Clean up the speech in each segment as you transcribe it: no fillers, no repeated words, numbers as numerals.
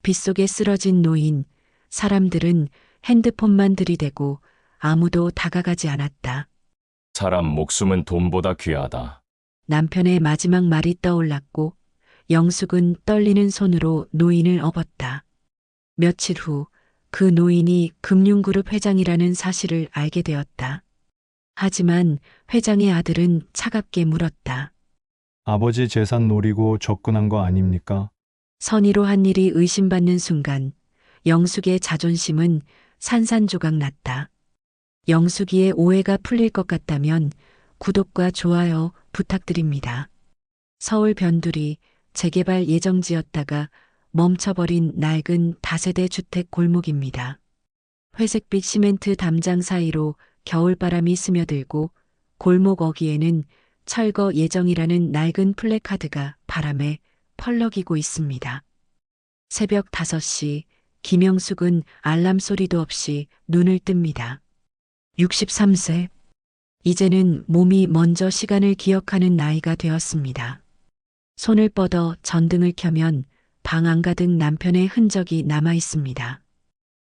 빗속에 쓰러진 노인, 사람들은 핸드폰만 들이대고 아무도 다가가지 않았다. 사람 목숨은 돈보다 귀하다. 남편의 마지막 말이 떠올랐고 영숙은 떨리는 손으로 노인을 업었다. 며칠 후 그 노인이 금융그룹 회장이라는 사실을 알게 되었다. 하지만 회장의 아들은 차갑게 물었다. 아버지 재산 노리고 접근한 거 아닙니까? 선의로 한 일이 의심받는 순간 영숙의 자존심은 산산조각 났다. 영숙이의 오해가 풀릴 것 같다면 구독과 좋아요 부탁드립니다. 서울 변두리 재개발 예정지였다가 멈춰버린 낡은 다세대 주택 골목입니다. 회색빛 시멘트 담장 사이로 겨울바람이 스며들고 골목 어귀에는 철거 예정이라는 낡은 플래카드가 바람에 펄럭이고 있습니다. 새벽 5시 김영숙은 알람 소리도 없이 눈을 뜹니다. 63세. 이제는 몸이 먼저 시간을 기억하는 나이가 되었습니다. 손을 뻗어 전등을 켜면 방 안가득 남편의 흔적이 남아 있습니다.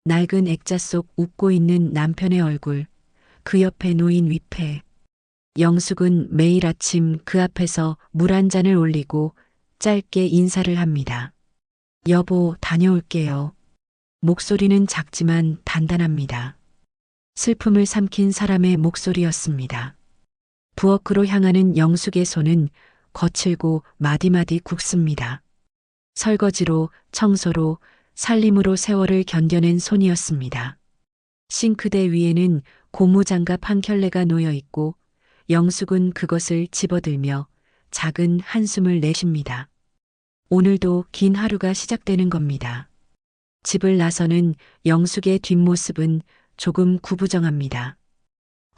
낡은 액자 속 웃고 있는 남편의 얼굴, 그 옆에 놓인 위패. 영숙은 매일 아침 그 앞에서 물 한 잔을 올리고 짧게 인사를 합니다. 여보, 다녀올게요. 목소리는 작지만 단단합니다. 슬픔을 삼킨 사람의 목소리였습니다. 부엌으로 향하는 영숙의 손은 거칠고 마디마디 굵습니다. 설거지로, 청소로, 살림으로 세월을 견뎌낸 손이었습니다. 싱크대 위에는 고무장갑 한 켤레가 놓여 있고 영숙은 그것을 집어들며 작은 한숨을 내쉽니다. 오늘도 긴 하루가 시작되는 겁니다. 집을 나서는 영숙의 뒷모습은 조금 구부정합니다.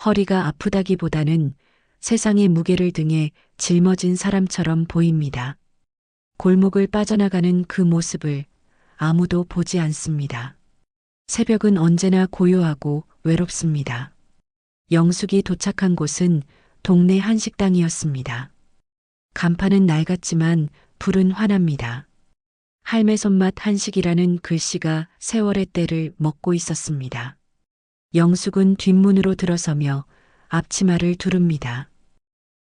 허리가 아프다기보다는 세상의 무게를 등에 짊어진 사람처럼 보입니다. 골목을 빠져나가는 그 모습을 아무도 보지 않습니다. 새벽은 언제나 고요하고 외롭습니다. 영숙이 도착한 곳은 동네 한식당이었습니다. 간판은 낡았지만 불은 환합니다. 할매 손맛 한식이라는 글씨가 세월의 때를 먹고 있었습니다. 영숙은 뒷문으로 들어서며 앞치마를 두릅니다.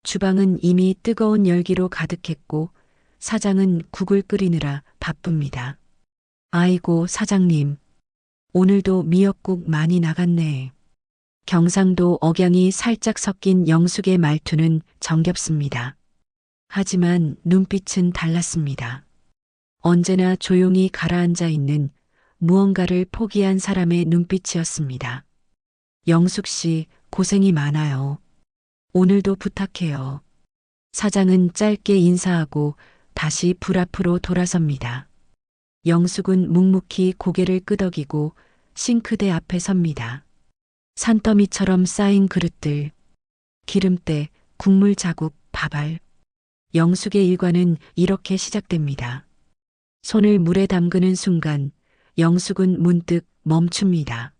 주방은 이미 뜨거운 열기로 가득했고 사장은 국을 끓이느라 바쁩니다. 아이고, 사장님. 오늘도 미역국 많이 나갔네. 경상도 억양이 살짝 섞인 영숙의 말투는 정겹습니다. 하지만 눈빛은 달랐습니다. 언제나 조용히 가라앉아 있는 무언가를 포기한 사람의 눈빛이었습니다. 영숙 씨, 고생이 많아요. 오늘도 부탁해요. 사장은 짧게 인사하고 다시 불 앞으로 돌아섭니다. 영숙은 묵묵히 고개를 끄덕이고 싱크대 앞에 섭니다. 산더미처럼 쌓인 그릇들, 기름때, 국물 자국, 밥알. 영숙의 일과는 이렇게 시작됩니다. 손을 물에 담그는 순간 영숙은 문득 멈춥니다.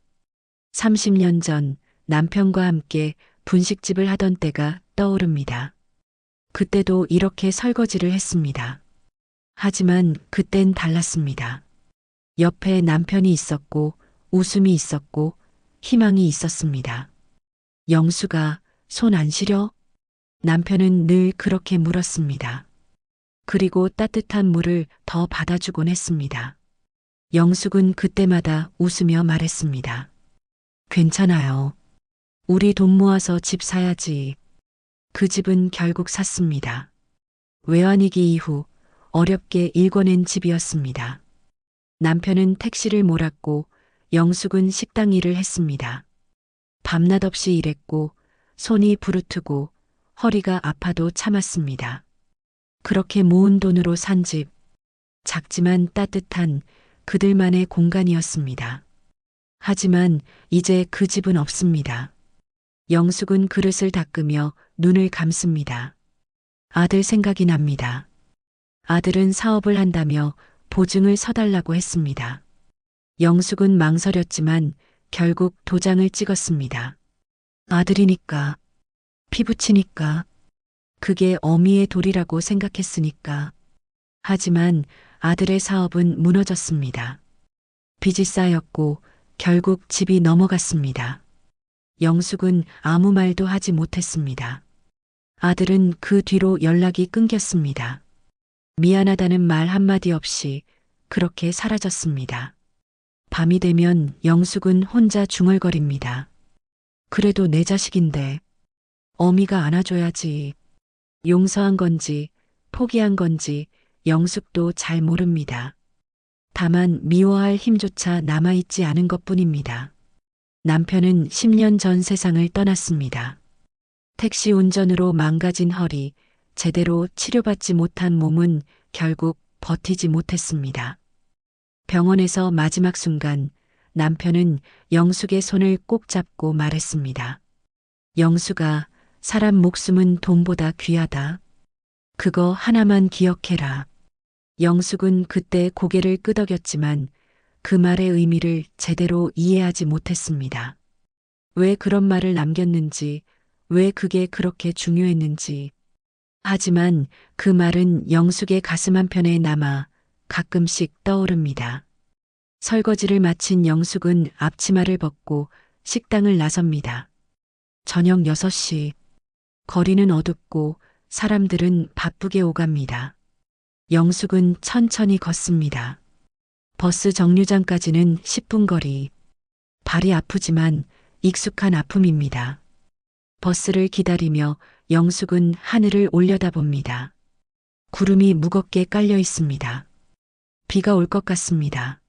30년 전 남편과 함께 분식집을 하던 때가 떠오릅니다. 그때도 이렇게 설거지를 했습니다. 하지만 그땐 달랐습니다. 옆에 남편이 있었고 웃음이 있었고 희망이 있었습니다. 영수가 손 안 시려? 남편은 늘 그렇게 물었습니다. 그리고 따뜻한 물을 더 받아주곤 했습니다. 영숙은 그때마다 웃으며 말했습니다. 괜찮아요. 우리 돈 모아서 집 사야지. 그 집은 결국 샀습니다. 외환위기 이후 어렵게 일궈낸 집이었습니다. 남편은 택시를 몰았고 영숙은 식당 일을 했습니다. 밤낮 없이 일했고 손이 부르트고 허리가 아파도 참았습니다. 그렇게 모은 돈으로 산 집, 작지만 따뜻한 그들만의 공간이었습니다. 하지만 이제 그 집은 없습니다. 영숙은 그릇을 닦으며 눈을 감습니다. 아들 생각이 납니다. 아들은 사업을 한다며 보증을 서달라고 했습니다. 영숙은 망설였지만 결국 도장을 찍었습니다. 아들이니까, 피부치니까, 그게 어미의 도리라고 생각했으니까. 하지만 아들의 사업은 무너졌습니다. 빚이 쌓였고 결국 집이 넘어갔습니다. 영숙은 아무 말도 하지 못했습니다. 아들은 그 뒤로 연락이 끊겼습니다. 미안하다는 말 한마디 없이 그렇게 사라졌습니다. 밤이 되면 영숙은 혼자 중얼거립니다. 그래도 내 자식인데 어미가 안아줘야지. 용서한 건지 포기한 건지 영숙도 잘 모릅니다. 다만 미워할 힘조차 남아있지 않은 것뿐입니다. 남편은 10년 전 세상을 떠났습니다. 택시 운전으로 망가진 허리, 제대로 치료받지 못한 몸은 결국 버티지 못했습니다. 병원에서 마지막 순간 남편은 영숙의 손을 꼭 잡고 말했습니다. 영숙아, 사람 목숨은 돈보다 귀하다. 그거 하나만 기억해라. 영숙은 그때 고개를 끄덕였지만 그 말의 의미를 제대로 이해하지 못했습니다. 왜 그런 말을 남겼는지, 왜 그게 그렇게 중요했는지. 하지만 그 말은 영숙의 가슴 한편에 남아 가끔씩 떠오릅니다. 설거지를 마친 영숙은 앞치마를 벗고 식당을 나섭니다. 저녁 6시. 거리는 어둡고 사람들은 바쁘게 오갑니다. 영숙은 천천히 걷습니다. 버스 정류장까지는 10분 거리. 발이 아프지만 익숙한 아픔입니다. 버스를 기다리며 영숙은 하늘을 올려다봅니다. 구름이 무겁게 깔려 있습니다. 비가 올 것 같습니다.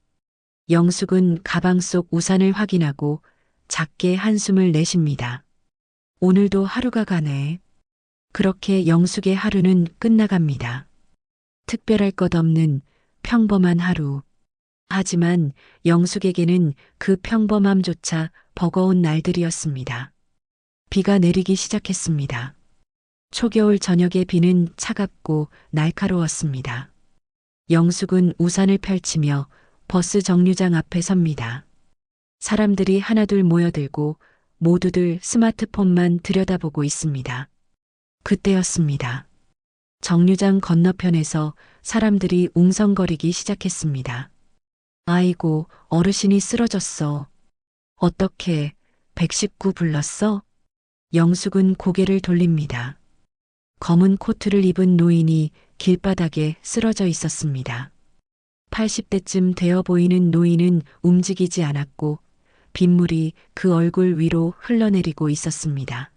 영숙은 가방 속 우산을 확인하고 작게 한숨을 내쉽니다. 오늘도 하루가 가네. 그렇게 영숙의 하루는 끝나갑니다. 특별할 것 없는 평범한 하루. 하지만 영숙에게는 그 평범함조차 버거운 날들이었습니다. 비가 내리기 시작했습니다. 초겨울 저녁의 비는 차갑고 날카로웠습니다. 영숙은 우산을 펼치며 버스 정류장 앞에 섭니다. 사람들이 하나둘 모여들고 모두들 스마트폰만 들여다보고 있습니다. 그때였습니다. 정류장 건너편에서 사람들이 웅성거리기 시작했습니다. 아이고, 어르신이 쓰러졌어. 어떻게 119 불렀어? 영숙은 고개를 돌립니다. 검은 코트를 입은 노인이 길바닥에 쓰러져 있었습니다. 80대쯤 되어 보이는 노인은 움직이지 않았고 빗물이 그 얼굴 위로 흘러내리고 있었습니다.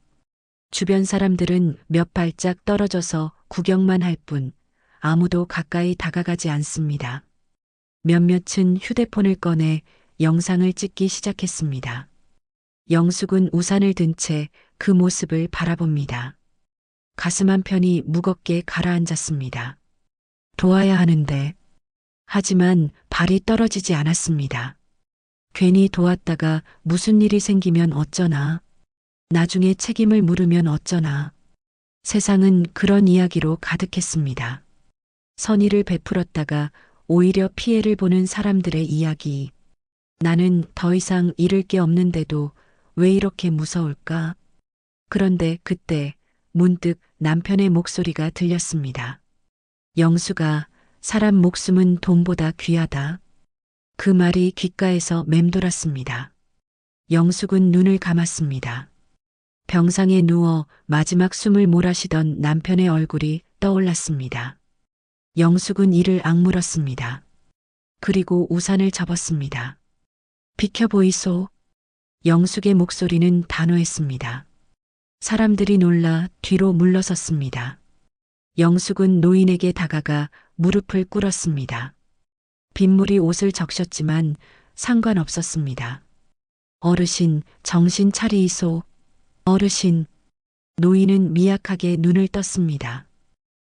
주변 사람들은 몇 발짝 떨어져서 구경만 할 뿐 아무도 가까이 다가가지 않습니다. 몇몇은 휴대폰을 꺼내 영상을 찍기 시작했습니다. 영숙은 우산을 든 채 그 모습을 바라봅니다. 가슴 한편이 무겁게 가라앉았습니다. 도와야 하는데. 하지만 발이 떨어지지 않았습니다. 괜히 도왔다가 무슨 일이 생기면 어쩌나. 나중에 책임을 물으면 어쩌나. 세상은 그런 이야기로 가득했습니다. 선의를 베풀었다가 오히려 피해를 보는 사람들의 이야기. 나는 더 이상 잃을 게 없는데도 왜 이렇게 무서울까? 그런데 그때 문득 남편의 목소리가 들렸습니다. 영숙아, 사람 목숨은 돈보다 귀하다. 그 말이 귓가에서 맴돌았습니다. 영숙은 눈을 감았습니다. 병상에 누워 마지막 숨을 몰아쉬던 남편의 얼굴이 떠올랐습니다. 영숙은 이를 악물었습니다. 그리고 우산을 접었습니다. 비켜 보이소. 영숙의 목소리는 단호했습니다. 사람들이 놀라 뒤로 물러섰습니다. 영숙은 노인에게 다가가 무릎을 꿇었습니다. 빗물이 옷을 적셨지만 상관없었습니다. 어르신, 정신 차리이소. 어르신. 노인은 미약하게 눈을 떴습니다.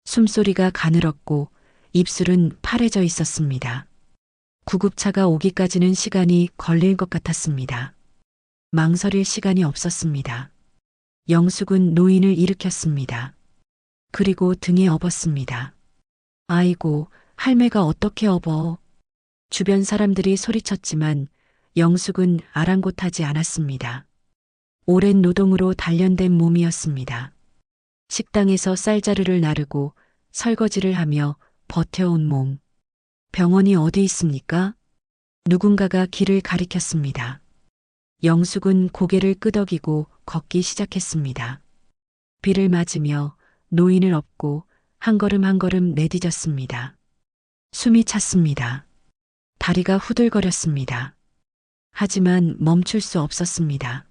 숨소리가 가늘었고 입술은 파래져 있었습니다. 구급차가 오기까지는 시간이 걸릴 것 같았습니다. 망설일 시간이 없었습니다. 영숙은 노인을 일으켰습니다. 그리고 등에 업었습니다. 아이고, 할매가 어떻게 업어. 주변 사람들이 소리쳤지만 영숙은 아랑곳하지 않았습니다. 오랜 노동으로 단련된 몸이었습니다. 식당에서 쌀자루를 나르고 설거지를 하며 버텨온 몸. 병원이 어디 있습니까? 누군가가 길을 가리켰습니다. 영숙은 고개를 끄덕이고 걷기 시작했습니다. 비를 맞으며 노인을 업고 한 걸음 한 걸음 내디뎠습니다. 숨이 찼습니다. 다리가 후들거렸습니다. 하지만 멈출 수 없었습니다.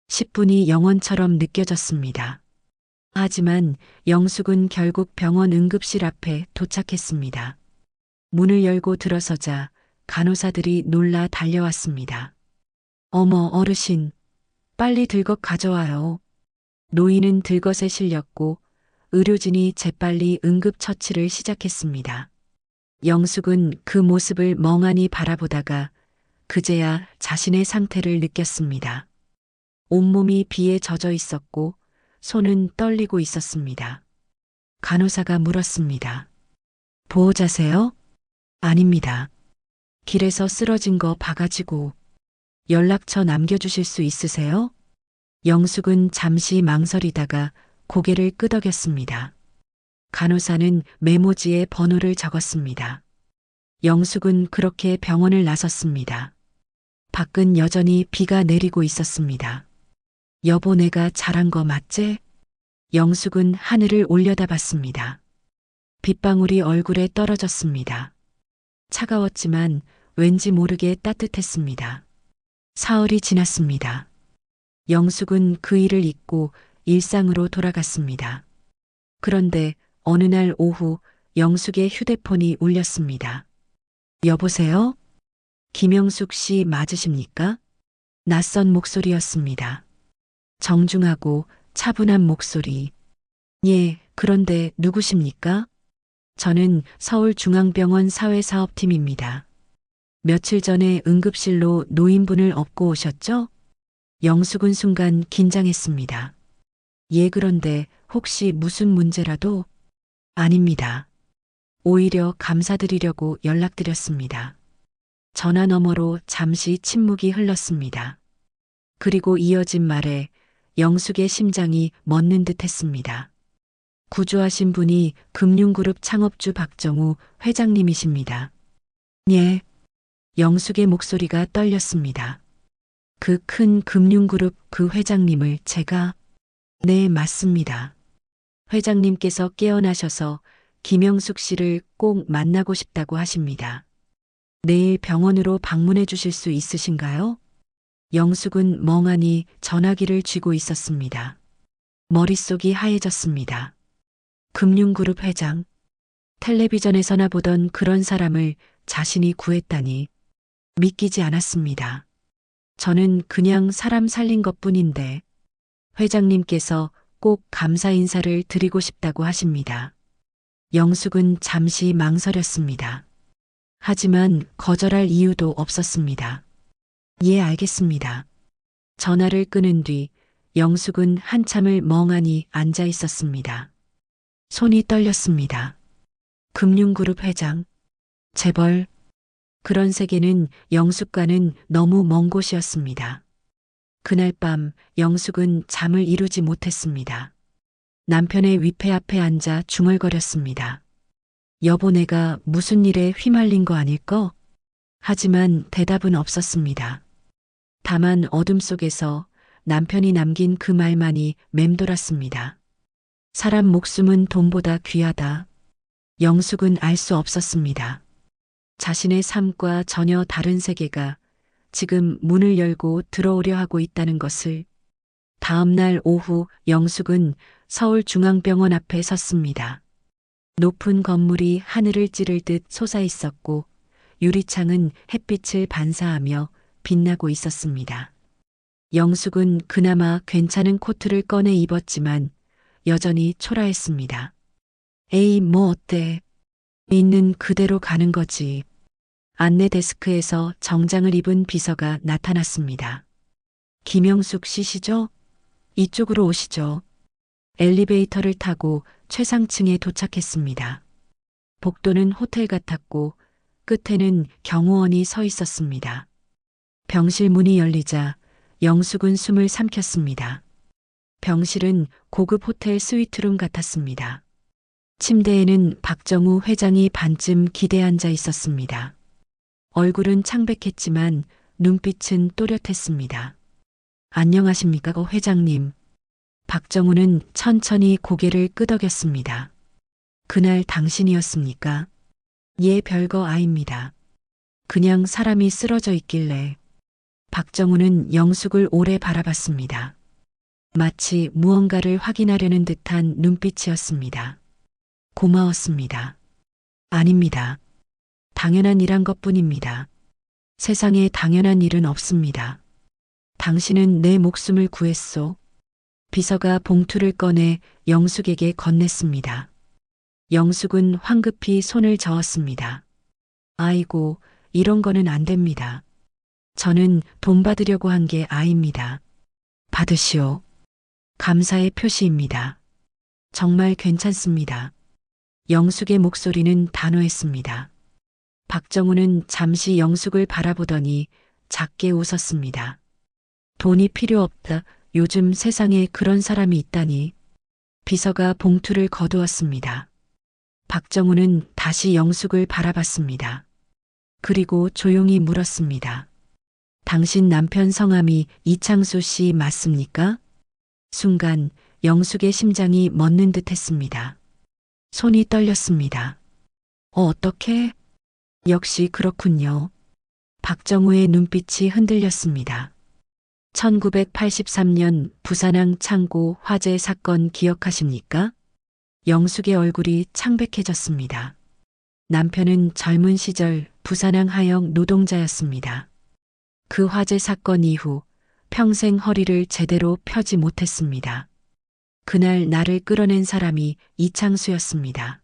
10분이 영원처럼 느껴졌습니다. 하지만 영숙은 결국 병원 응급실 앞에 도착했습니다. 문을 열고 들어서자 간호사들이 놀라 달려왔습니다. 어머, 어르신, 빨리 들것 가져와요. 노인은 들것에 실렸고 의료진이 재빨리 응급처치를 시작했습니다. 영숙은 그 모습을 멍하니 바라보다가 그제야 자신의 상태를 느꼈습니다. 온몸이 비에 젖어 있었고 손은 떨리고 있었습니다. 간호사가 물었습니다. 보호자세요? 아닙니다. 길에서 쓰러진 거 봐가지고 연락처 남겨주실 수 있으세요? 영숙은 잠시 망설이다가 고개를 끄덕였습니다. 간호사는 메모지에 번호를 적었습니다. 영숙은 그렇게 병원을 나섰습니다. 밖은 여전히 비가 내리고 있었습니다. 여보, 내가 잘한 거 맞지? 영숙은 하늘을 올려다봤습니다. 빗방울이 얼굴에 떨어졌습니다. 차가웠지만 왠지 모르게 따뜻했습니다. 사흘이 지났습니다. 영숙은 그 일을 잊고 일상으로 돌아갔습니다. 그런데 어느 날 오후 영숙의 휴대폰이 울렸습니다. 여보세요? 김영숙 씨 맞으십니까? 낯선 목소리였습니다. 정중하고 차분한 목소리. 예, 그런데 누구십니까? 저는 서울중앙병원 사회사업팀입니다. 며칠 전에 응급실로 노인분을 업고 오셨죠? 영숙은 순간 긴장했습니다. 예, 그런데 혹시 무슨 문제라도? 아닙니다. 오히려 감사드리려고 연락드렸습니다. 전화 너머로 잠시 침묵이 흘렀습니다. 그리고 이어진 말에 영숙의 심장이 멎는 듯 했습니다. 구조하신 분이 금융그룹 창업주 박정우 회장님이십니다. 예. 영숙의 목소리가 떨렸습니다. 그 큰 금융그룹 그 회장님을 제가... 네, 맞습니다. 회장님께서 깨어나셔서 김영숙 씨를 꼭 만나고 싶다고 하십니다. 내일 병원으로 방문해 주실 수 있으신가요? 영숙은 멍하니 전화기를 쥐고 있었습니다. 머릿속이 하얘졌습니다. 금융그룹 회장. 텔레비전에서나 보던 그런 사람을 자신이 구했다니 믿기지 않았습니다. 저는 그냥 사람 살린 것뿐인데 회장님께서 꼭 감사 인사를 드리고 싶다고 하십니다. 영숙은 잠시 망설였습니다. 하지만 거절할 이유도 없었습니다. 예, 알겠습니다. 전화를 끊은 뒤 영숙은 한참을 멍하니 앉아 있었습니다. 손이 떨렸습니다. 금융그룹 회장, 재벌, 그런 세계는 영숙과는 너무 먼 곳이었습니다. 그날 밤 영숙은 잠을 이루지 못했습니다. 남편의 위패 앞에 앉아 중얼거렸습니다. 여보, 내가 무슨 일에 휘말린 거 아닐까? 하지만 대답은 없었습니다. 다만 어둠 속에서 남편이 남긴 그 말만이 맴돌았습니다. 사람 목숨은 돈보다 귀하다. 영숙은 알 수 없었습니다. 자신의 삶과 전혀 다른 세계가 지금 문을 열고 들어오려 하고 있다는 것을. 다음 날 오후 영숙은 서울중앙병원 앞에 섰습니다. 높은 건물이 하늘을 찌를 듯 솟아 있었고 유리창은 햇빛을 반사하며 빛나고 있었습니다. 영숙은 그나마 괜찮은 코트를 꺼내 입었지만 여전히 초라했습니다. 에이, 뭐 어때? 있는 그대로 가는 거지. 안내 데스크에서 정장을 입은 비서가 나타났습니다. 김영숙 씨시죠? 이쪽으로 오시죠. 엘리베이터를 타고 최상층에 도착했습니다. 복도는 호텔 같았고 끝에는 경호원이 서 있었습니다. 병실 문이 열리자 영숙은 숨을 삼켰습니다. 병실은 고급 호텔 스위트룸 같았습니다. 침대에는 박정우 회장이 반쯤 기대 앉아 있었습니다. 얼굴은 창백했지만 눈빛은 또렷했습니다. 안녕하십니까, 고 회장님. 박정우는 천천히 고개를 끄덕였습니다. 그날 당신이었습니까? 예, 별거 아닙니다. 그냥 사람이 쓰러져 있길래. 박정우는 영숙을 오래 바라봤습니다. 마치 무언가를 확인하려는 듯한 눈빛이었습니다. 고마웠습니다. 아닙니다. 당연한 일한 것뿐입니다. 세상에 당연한 일은 없습니다. 당신은 내 목숨을 구했소. 비서가 봉투를 꺼내 영숙에게 건넸습니다. 영숙은 황급히 손을 저었습니다. 아이고, 이런 거는 안 됩니다. 저는 돈 받으려고 한 게 아닙니다. 받으시오. 감사의 표시입니다. 정말 괜찮습니다. 영숙의 목소리는 단호했습니다. 박정우는 잠시 영숙을 바라보더니 작게 웃었습니다. 돈이 필요 없다. 요즘 세상에 그런 사람이 있다니. 비서가 봉투를 거두었습니다. 박정우는 다시 영숙을 바라봤습니다. 그리고 조용히 물었습니다. 당신 남편 성함이 이창수 씨 맞습니까? 순간 영숙의 심장이 멎는 듯 했습니다. 손이 떨렸습니다. 어떻게? 역시 그렇군요. 박정우의 눈빛이 흔들렸습니다. 1983년 부산항 창고 화재 사건 기억하십니까? 영숙의 얼굴이 창백해졌습니다. 남편은 젊은 시절 부산항 하역 노동자였습니다. 그 화재 사건 이후 평생 허리를 제대로 펴지 못했습니다. 그날 나를 끌어낸 사람이 이창수였습니다.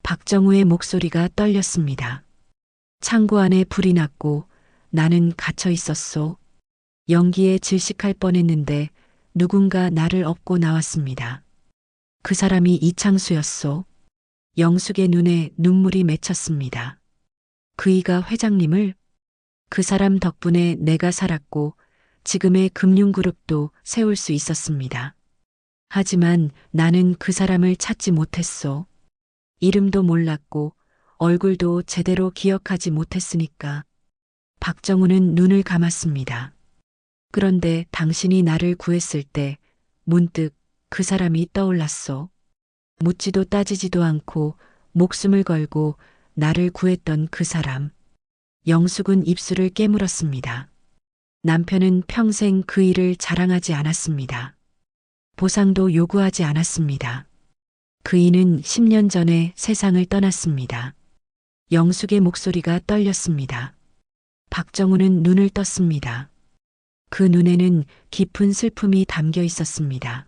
박정우의 목소리가 떨렸습니다. 창고 안에 불이 났고 나는 갇혀 있었소. 연기에 질식할 뻔했는데 누군가 나를 업고 나왔습니다. 그 사람이 이창수였소. 영숙의 눈에 눈물이 맺혔습니다. 그이가 회장님을? 그 사람 덕분에 내가 살았고 지금의 금융그룹도 세울 수 있었습니다. 하지만 나는 그 사람을 찾지 못했소. 이름도 몰랐고 얼굴도 제대로 기억하지 못했으니까. 박정우는 눈을 감았습니다. 그런데 당신이 나를 구했을 때 문득 그 사람이 떠올랐소. 묻지도 따지지도 않고 목숨을 걸고 나를 구했던 그 사람. 영숙은 입술을 깨물었습니다. 남편은 평생 그 일을 자랑하지 않았습니다. 보상도 요구하지 않았습니다. 그 이는 10년 전에 세상을 떠났습니다. 영숙의 목소리가 떨렸습니다. 박정우는 눈을 떴습니다. 그 눈에는 깊은 슬픔이 담겨 있었습니다.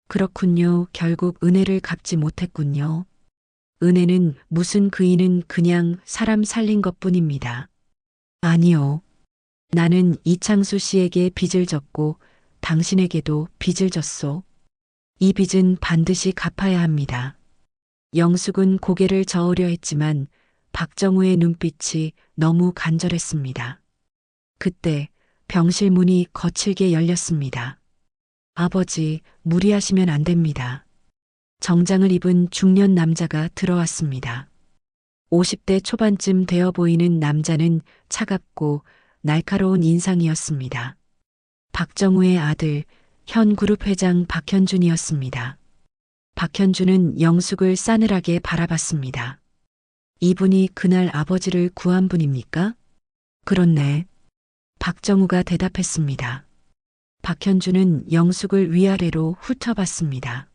그렇군요. 결국 은혜를 갚지 못했군요. 은혜는 무슨 그이는 그냥 사람 살린 것뿐입니다. 아니요. 나는 이창수 씨에게 빚을 졌고 당신에게도 빚을 졌소. 이 빚은 반드시 갚아야 합니다. 영숙은 고개를 저으려 했지만 박정우의 눈빛이 너무 간절했습니다. 그때 병실 문이 거칠게 열렸습니다. 아버지, 무리하시면 안 됩니다. 정장을 입은 중년 남자가 들어왔습니다. 50대 초반쯤 되어 보이는 남자는 차갑고 날카로운 인상이었습니다. 박정우의 아들, 현 그룹 회장 박현준이었습니다. 박현준은 영숙을 싸늘하게 바라봤습니다. 이분이 그날 아버지를 구한 분입니까? 그렇네. 박정우가 대답했습니다. 박현준은 영숙을 위아래로 훑어봤습니다.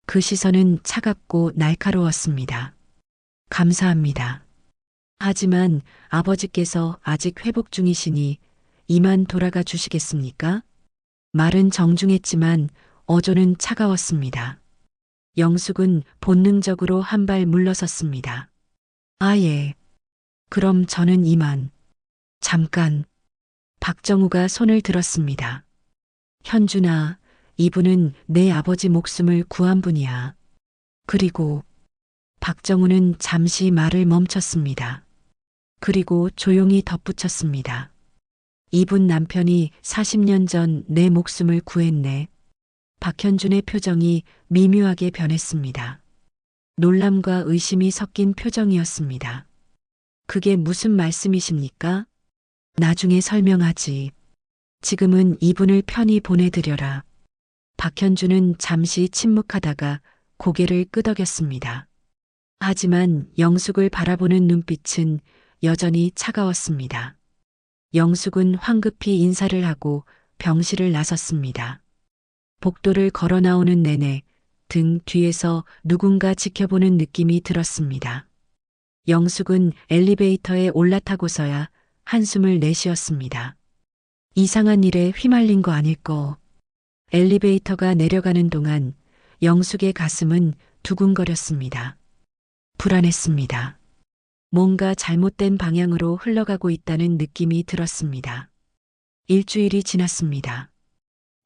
그 시선은 차갑고 날카로웠습니다. 감사합니다. 하지만 아버지께서 아직 회복 중이시니 이만 돌아가 주시겠습니까? 말은 정중했지만 어조는 차가웠습니다. 영숙은 본능적으로 한 발 물러섰습니다. 아, 예. 그럼 저는 이만. 잠깐. 박정우가 손을 들었습니다. 현준아, 이분은 내 아버지 목숨을 구한 분이야. 그리고 박정우는 잠시 말을 멈췄습니다. 그리고 조용히 덧붙였습니다. 이분 남편이 40년 전 내 목숨을 구했네. 박현준의 표정이 미묘하게 변했습니다. 놀람과 의심이 섞인 표정이었습니다. 그게 무슨 말씀이십니까? 나중에 설명하지. 지금은 이분을 편히 보내드려라. 박현주는 잠시 침묵하다가 고개를 끄덕였습니다. 하지만 영숙을 바라보는 눈빛은 여전히 차가웠습니다. 영숙은 황급히 인사를 하고 병실을 나섰습니다. 복도를 걸어 나오는 내내 등 뒤에서 누군가 지켜보는 느낌이 들었습니다. 영숙은 엘리베이터에 올라타고서야 한숨을 내쉬었습니다. 이상한 일에 휘말린 거 아닐 거. 엘리베이터가 내려가는 동안 영숙의 가슴은 두근거렸습니다. 불안했습니다. 뭔가 잘못된 방향으로 흘러가고 있다는 느낌이 들었습니다. 일주일이 지났습니다.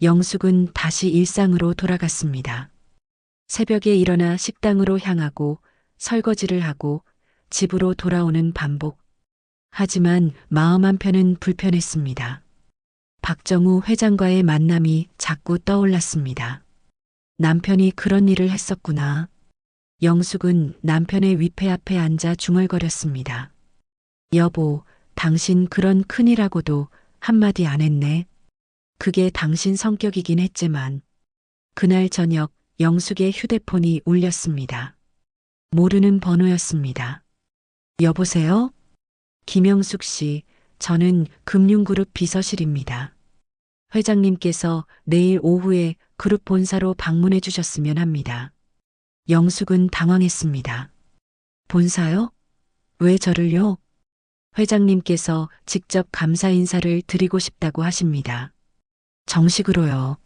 영숙은 다시 일상으로 돌아갔습니다. 새벽에 일어나 식당으로 향하고 설거지를 하고 집으로 돌아오는 반복. 하지만 마음 한편은 불편했습니다. 박정우 회장과의 만남이 자꾸 떠올랐습니다. 남편이 그런 일을 했었구나. 영숙은 남편의 위패 앞에 앉아 중얼거렸습니다. 여보, 당신 그런 큰일하고도 한마디 안 했네. 그게 당신 성격이긴 했지만. 그날 저녁 영숙의 휴대폰이 울렸습니다. 모르는 번호였습니다. 여보세요? 김영숙 씨, 저는 금융그룹 비서실입니다. 회장님께서 내일 오후에 그룹 본사로 방문해 주셨으면 합니다. 영숙은 당황했습니다. 본사요? 왜 저를요? 회장님께서 직접 감사 인사를 드리고 싶다고 하십니다. 정식으로요.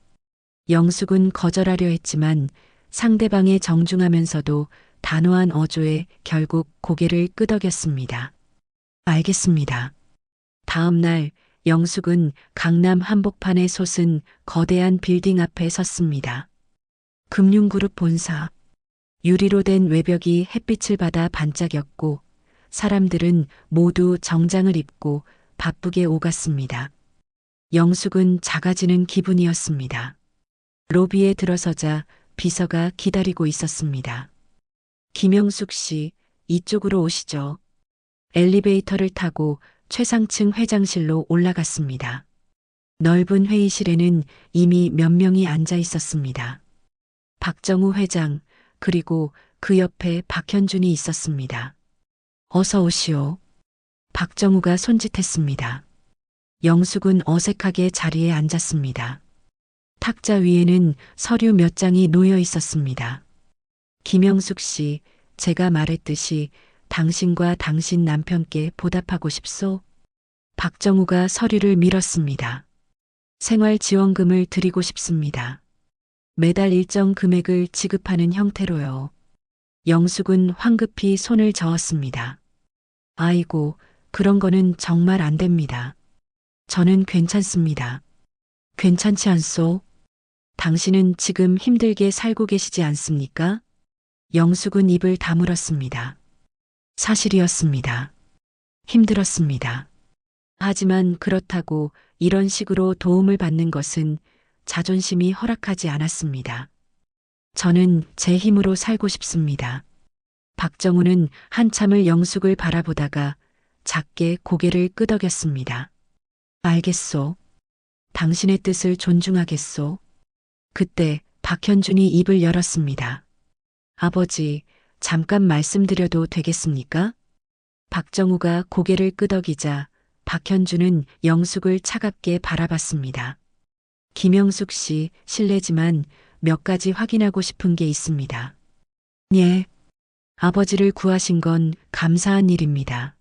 영숙은 거절하려 했지만 상대방의 정중하면서도 단호한 어조에 결국 고개를 끄덕였습니다. 알겠습니다. 다음 날 영숙은 강남 한복판에 솟은 거대한 빌딩 앞에 섰습니다. 금융그룹 본사. 유리로 된 외벽이 햇빛을 받아 반짝였고 사람들은 모두 정장을 입고 바쁘게 오갔습니다. 영숙은 작아지는 기분이었습니다. 로비에 들어서자 비서가 기다리고 있었습니다. 김영숙 씨, 이쪽으로 오시죠. 엘리베이터를 타고 최상층 회장실로 올라갔습니다. 넓은 회의실에는 이미 몇 명이 앉아 있었습니다. 박정우 회장, 그리고 그 옆에 박현준이 있었습니다. 어서 오시오. 박정우가 손짓했습니다. 영숙은 어색하게 자리에 앉았습니다. 탁자 위에는 서류 몇 장이 놓여 있었습니다. 김영숙 씨, 제가 말했듯이 당신과 당신 남편께 보답하고 싶소? 박정우가 서류를 밀었습니다. 생활지원금을 드리고 싶습니다. 매달 일정 금액을 지급하는 형태로요. 영숙은 황급히 손을 저었습니다. 아이고, 그런 거는 정말 안 됩니다. 저는 괜찮습니다. 괜찮지 않소? 당신은 지금 힘들게 살고 계시지 않습니까? 영숙은 입을 다물었습니다. 사실이었습니다. 힘들었습니다. 하지만 그렇다고 이런 식으로 도움을 받는 것은 자존심이 허락하지 않았습니다. 저는 제 힘으로 살고 싶습니다. 박정우는 한참을 영숙을 바라보다가 작게 고개를 끄덕였습니다. 알겠소. 당신의 뜻을 존중하겠소. 그때 박현준이 입을 열었습니다. 아버지, 잠깐 말씀드려도 되겠습니까? 박정우가 고개를 끄덕이자 박현준은 영숙을 차갑게 바라봤습니다. 김영숙 씨, 실례지만 몇 가지 확인하고 싶은 게 있습니다. 예. 아버지를 구하신 건 감사한 일입니다.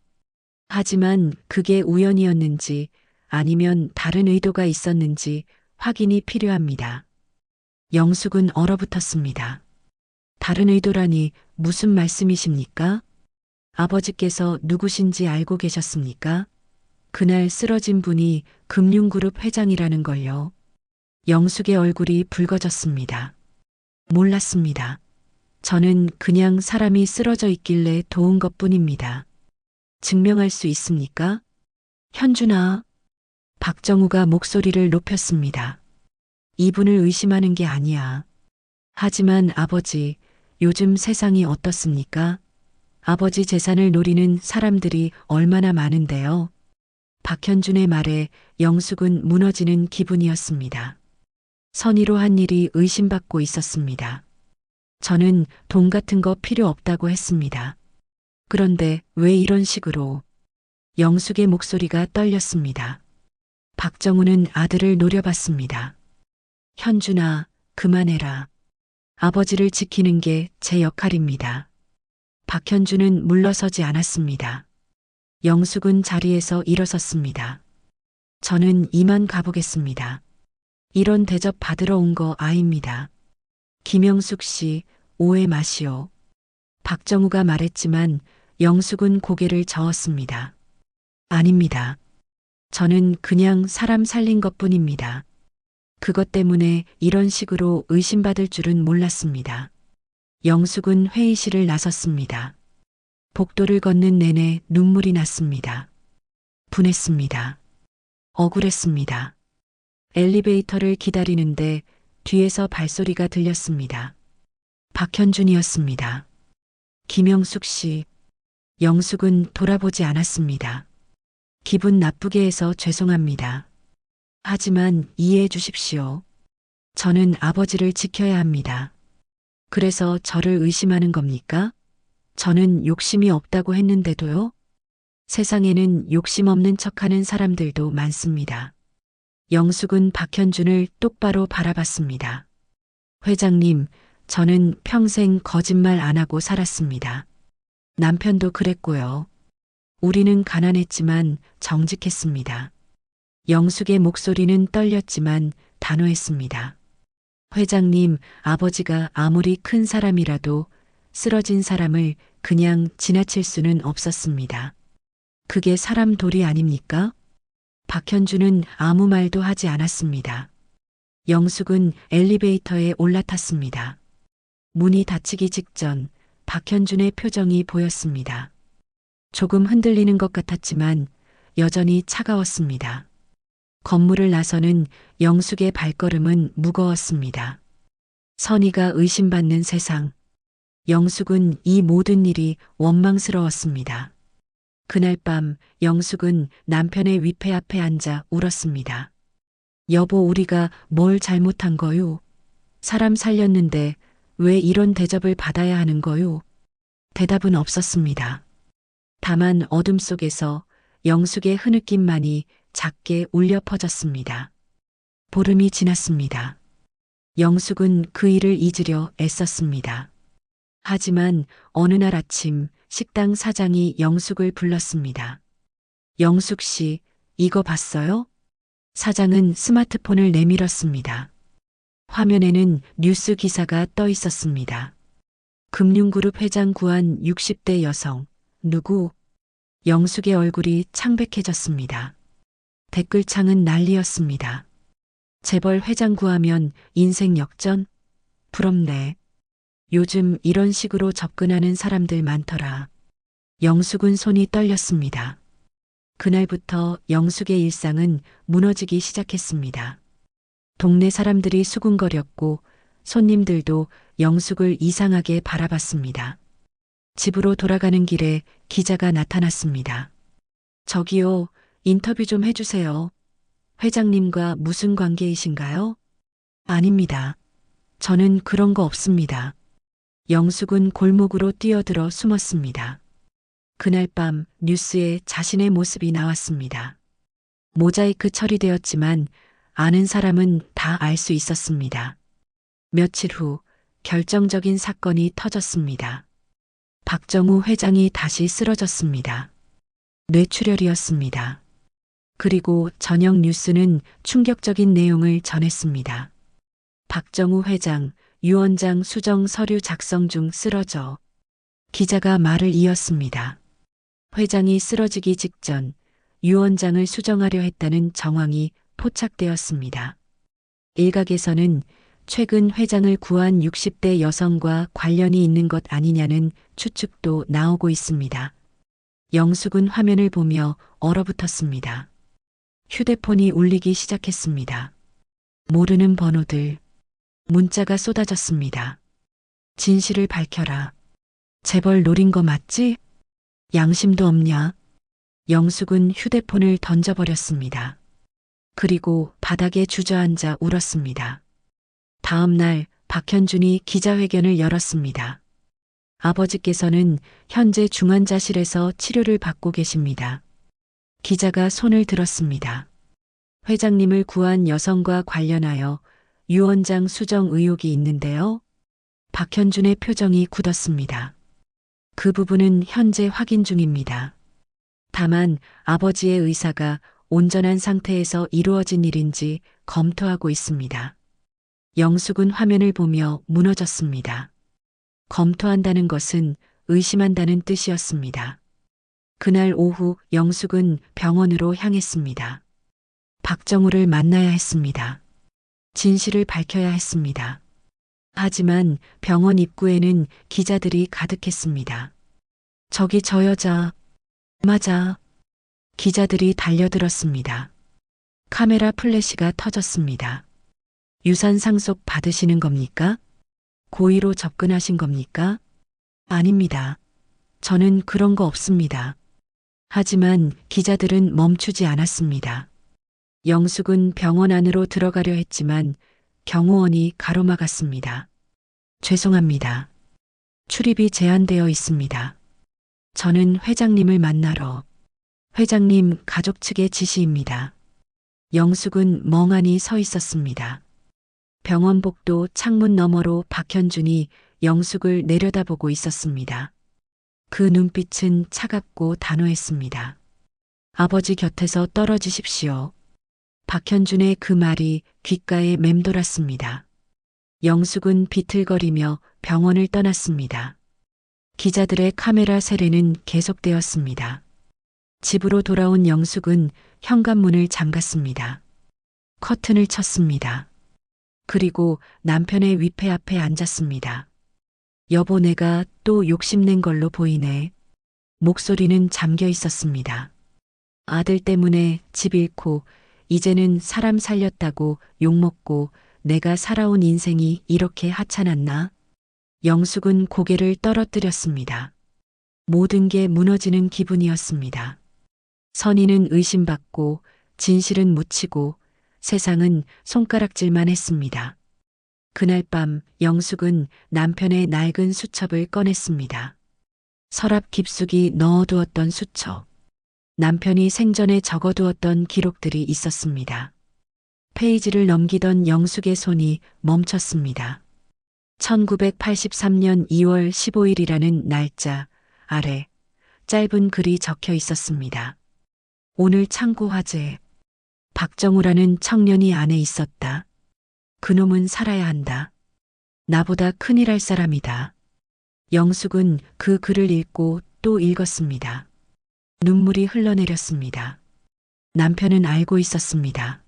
하지만 그게 우연이었는지 아니면 다른 의도가 있었는지 확인이 필요합니다. 영숙은 얼어붙었습니다. 다른 의도라니 무슨 말씀이십니까? 아버지께서 누구신지 알고 계셨습니까? 그날 쓰러진 분이 금융그룹 회장이라는 걸요. 영숙의 얼굴이 붉어졌습니다. 몰랐습니다. 저는 그냥 사람이 쓰러져 있길래 도운 것뿐입니다. 증명할 수 있습니까? 현준아. 박정우가 목소리를 높였습니다. 이분을 의심하는 게 아니야. 하지만 아버지, 요즘 세상이 어떻습니까? 아버지 재산을 노리는 사람들이 얼마나 많은데요. 박현준의 말에 영숙은 무너지는 기분이었습니다. 선의로 한 일이 의심받고 있었습니다. 저는 돈 같은 거 필요 없다고 했습니다. 그런데 왜 이런 식으로? 영숙의 목소리가 떨렸습니다. 박정우는 아들을 노려봤습니다. 현준아, 그만해라. 아버지를 지키는 게 제 역할입니다. 박현준은 물러서지 않았습니다. 영숙은 자리에서 일어섰습니다. 저는 이만 가보겠습니다. 이런 대접 받으러 온 거 아닙니다. 김영숙 씨, 오해 마시오. 박정우가 말했지만 영숙은 고개를 저었습니다. 아닙니다. 저는 그냥 사람 살린 것뿐입니다. 그것 때문에 이런 식으로 의심받을 줄은 몰랐습니다. 영숙은 회의실을 나섰습니다. 복도를 걷는 내내 눈물이 났습니다. 분했습니다. 억울했습니다. 엘리베이터를 기다리는데 뒤에서 발소리가 들렸습니다. 박현준이었습니다. 김영숙 씨, 영숙은 돌아보지 않았습니다. 기분 나쁘게 해서 죄송합니다. 하지만 이해해 주십시오. 저는 아버지를 지켜야 합니다. 그래서 저를 의심하는 겁니까? 저는 욕심이 없다고 했는데도요? 세상에는 욕심 없는 척하는 사람들도 많습니다. 영숙은 박현준을 똑바로 바라봤습니다. 회장님, 저는 평생 거짓말 안 하고 살았습니다. 남편도 그랬고요. 우리는 가난했지만 정직했습니다. 영숙의 목소리는 떨렸지만 단호했습니다. 회장님, 아버지가 아무리 큰 사람이라도 쓰러진 사람을 그냥 지나칠 수는 없었습니다. 그게 사람 도리 아닙니까? 박현준은 아무 말도 하지 않았습니다. 영숙은 엘리베이터에 올라탔습니다. 문이 닫히기 직전 박현준의 표정이 보였습니다. 조금 흔들리는 것 같았지만 여전히 차가웠습니다. 건물을 나서는 영숙의 발걸음은 무거웠습니다. 선의가 의심받는 세상. 영숙은 이 모든 일이 원망스러웠습니다. 그날 밤 영숙은 남편의 위패 앞에 앉아 울었습니다. 여보, 우리가 뭘 잘못한 거요? 사람 살렸는데 왜 이런 대접을 받아야 하는 거요? 대답은 없었습니다. 다만 어둠 속에서 영숙의 흐느낌만이 작게 울려 퍼졌습니다. 보름이 지났습니다. 영숙은 그 일을 잊으려 애썼습니다. 하지만 어느 날 아침 식당 사장이 영숙을 불렀습니다. 영숙 씨, 이거 봤어요? 사장은 스마트폰을 내밀었습니다. 화면에는 뉴스 기사가 떠 있었습니다. 금융그룹 회장 구한 60대 여성, 누구? 영숙의 얼굴이 창백해졌습니다. 댓글창은 난리였습니다. 재벌 회장 구하면 인생 역전? 부럽네. 요즘 이런 식으로 접근하는 사람들 많더라. 영숙은 손이 떨렸습니다. 그날부터 영숙의 일상은 무너지기 시작했습니다. 동네 사람들이 수군거렸고 손님들도 영숙을 이상하게 바라봤습니다. 집으로 돌아가는 길에 기자가 나타났습니다. 저기요, 인터뷰 좀 해주세요. 회장님과 무슨 관계이신가요? 아닙니다. 저는 그런 거 없습니다. 영숙은 골목으로 뛰어들어 숨었습니다. 그날 밤 뉴스에 자신의 모습이 나왔습니다. 모자이크 처리되었지만 아는 사람은 다 알 수 있었습니다. 며칠 후 결정적인 사건이 터졌습니다. 박정우 회장이 다시 쓰러졌습니다. 뇌출혈이었습니다. 그리고 저녁 뉴스는 충격적인 내용을 전했습니다. 박정우 회장, 유 원장 수정 서류 작성 중 쓰러져. 기자가 말을 이었습니다. 회장이 쓰러지기 직전 유 원장을 수정하려 했다는 정황이 포착되었습니다. 일각에서는 최근 회장을 구한 60대 여성과 관련이 있는 것 아니냐는 추측도 나오고 있습니다. 영숙은 화면을 보며 얼어붙었습니다. 휴대폰이 울리기 시작했습니다. 모르는 번호들. 문자가 쏟아졌습니다. 진실을 밝혀라. 재벌 노린 거 맞지? 양심도 없냐? 영숙은 휴대폰을 던져버렸습니다. 그리고 바닥에 주저앉아 울었습니다. 다음 날 박현준이 기자회견을 열었습니다. 아버지께서는 현재 중환자실에서 치료를 받고 계십니다. 기자가 손을 들었습니다. 회장님을 구한 여성과 관련하여 유 원장 수정 의혹이 있는데요. 박현준의 표정이 굳었습니다. 그 부분은 현재 확인 중입니다. 다만 아버지의 의사가 온전한 상태에서 이루어진 일인지 검토하고 있습니다. 영숙은 화면을 보며 무너졌습니다. 검토한다는 것은 의심한다는 뜻이었습니다. 그날 오후 영숙은 병원으로 향했습니다. 박정우를 만나야 했습니다. 진실을 밝혀야 했습니다. 하지만 병원 입구에는 기자들이 가득했습니다. 저기 저 여자, 맞아. 기자들이 달려들었습니다. 카메라 플래시가 터졌습니다. 유산 상속 받으시는 겁니까? 고의로 접근하신 겁니까? 아닙니다. 저는 그런 거 없습니다. 하지만 기자들은 멈추지 않았습니다. 영숙은 병원 안으로 들어가려 했지만 경호원이 가로막았습니다. 죄송합니다. 출입이 제한되어 있습니다. 저는 회장님을 만나러. 회장님 가족 측의 지시입니다. 영숙은 멍하니 서 있었습니다. 병원 복도 창문 너머로 박현준이 영숙을 내려다보고 있었습니다. 그 눈빛은 차갑고 단호했습니다. 아버지 곁에서 떨어지십시오. 박현준의 그 말이 귓가에 맴돌았습니다. 영숙은 비틀거리며 병원을 떠났습니다. 기자들의 카메라 세례는 계속되었습니다. 집으로 돌아온 영숙은 현관문을 잠갔습니다. 커튼을 쳤습니다. 그리고 남편의 위패 앞에 앉았습니다. 여보, 내가 또 욕심낸 걸로 보이네. 목소리는 잠겨 있었습니다. 아들 때문에 집 잃고 이제는 사람 살렸다고 욕먹고 내가 살아온 인생이 이렇게 하찮았나? 영숙은 고개를 떨어뜨렸습니다. 모든 게 무너지는 기분이었습니다. 선의는 의심받고 진실은 묻히고 세상은 손가락질만 했습니다. 그날 밤 영숙은 남편의 낡은 수첩을 꺼냈습니다. 서랍 깊숙이 넣어두었던 수첩. 남편이 생전에 적어두었던 기록들이 있었습니다. 페이지를 넘기던 영숙의 손이 멈췄습니다. 1983년 2월 15일이라는 날짜 아래 짧은 글이 적혀 있었습니다. 오늘 창고 화재. 박정우라는 청년이 안에 있었다. 그놈은 살아야 한다. 나보다 큰일 할 사람이다. 영숙은 그 글을 읽고 또 읽었습니다. 눈물이 흘러내렸습니다. 남편은 알고 있었습니다.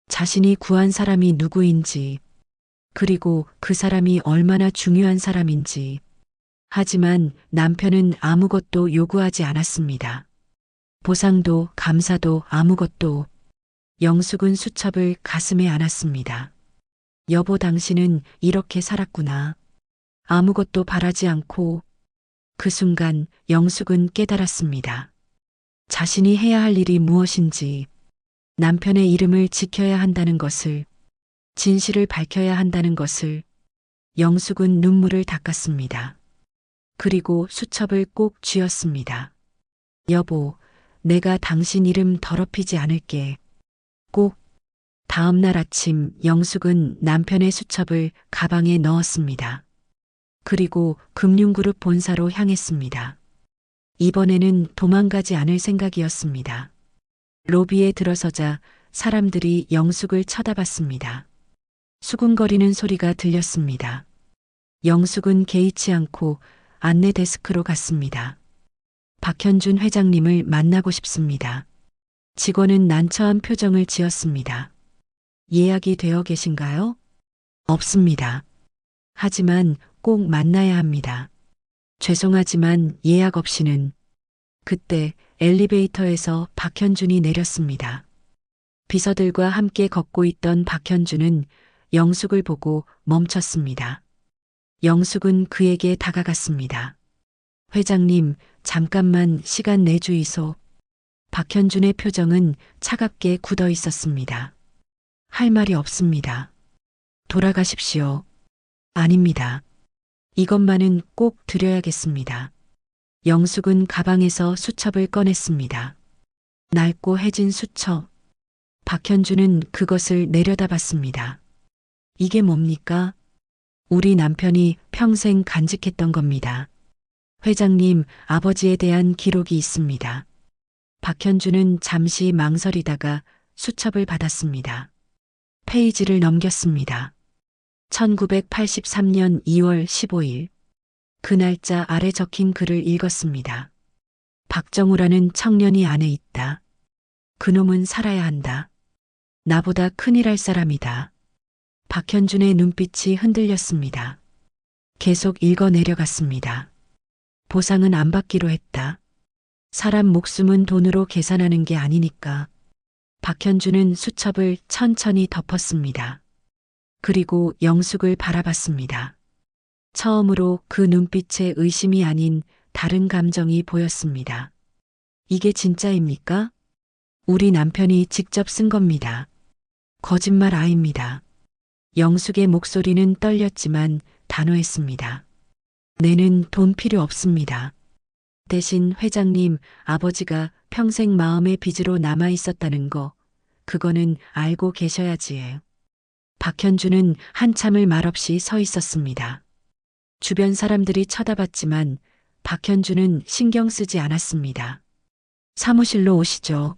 자신이 구한 사람이 누구인지, 그리고 그 사람이 얼마나 중요한 사람인지. 하지만 남편은 아무것도 요구하지 않았습니다. 보상도 감사도 아무것도. 영숙은 수첩을 가슴에 안았습니다. 여보, 당신은 이렇게 살았구나. 아무것도 바라지 않고. 그 순간 영숙은 깨달았습니다. 자신이 해야 할 일이 무엇인지, 남편의 이름을 지켜야 한다는 것을, 진실을 밝혀야 한다는 것을. 영숙은 눈물을 닦았습니다. 그리고 수첩을 꼭 쥐었습니다. 여보, 내가 당신 이름 더럽히지 않을게. 꼭. 다음 날 아침 영숙은 남편의 수첩을 가방에 넣었습니다. 그리고 금융그룹 본사로 향했습니다. 이번에는 도망가지 않을 생각이었습니다. 로비에 들어서자 사람들이 영숙을 쳐다봤습니다. 수군거리는 소리가 들렸습니다. 영숙은 개의치 않고 안내 데스크로 갔습니다. 박현준 회장님을 만나고 싶습니다. 직원은 난처한 표정을 지었습니다. 예약이 되어 계신가요? 없습니다. 하지만 꼭 만나야 합니다. 죄송하지만 예약 없이는. 그때 엘리베이터에서 박현준이 내렸습니다. 비서들과 함께 걷고 있던 박현준은 영숙을 보고 멈췄습니다. 영숙은 그에게 다가갔습니다. 회장님, 잠깐만 시간 내주이소. 박현준의 표정은 차갑게 굳어 있었습니다. 할 말이 없습니다. 돌아가십시오. 아닙니다. 이것만은 꼭 드려야겠습니다. 영숙은 가방에서 수첩을 꺼냈습니다. 낡고 해진 수첩. 박현주는 그것을 내려다봤습니다. 이게 뭡니까? 우리 남편이 평생 간직했던 겁니다. 회장님, 아버지에 대한 기록이 있습니다. 박현주는 잠시 망설이다가 수첩을 받았습니다. 페이지를 넘겼습니다. 1983년 2월 15일. 그 날짜 아래 적힌 글을 읽었습니다. 박정우라는 청년이 안에 있다. 그놈은 살아야 한다. 나보다 큰일 할 사람이다. 박현준의 눈빛이 흔들렸습니다. 계속 읽어 내려갔습니다. 보상은 안 받기로 했다. 사람 목숨은 돈으로 계산하는 게 아니니까. 박현준은 수첩을 천천히 덮었습니다. 그리고 영숙을 바라봤습니다. 처음으로 그 눈빛에 의심이 아닌 다른 감정이 보였습니다. 이게 진짜입니까? 우리 남편이 직접 쓴 겁니다. 거짓말 아닙니다. 영숙의 목소리는 떨렸지만 단호했습니다. 내는 돈 필요 없습니다. 대신 회장님, 아버지가 평생 마음의 빚으로 남아 있었다는 거, 그거는 알고 계셔야지. 박현주는 한참을 말없이 서 있었습니다. 주변 사람들이 쳐다봤지만 박현주는 신경 쓰지 않았습니다. 사무실로 오시죠.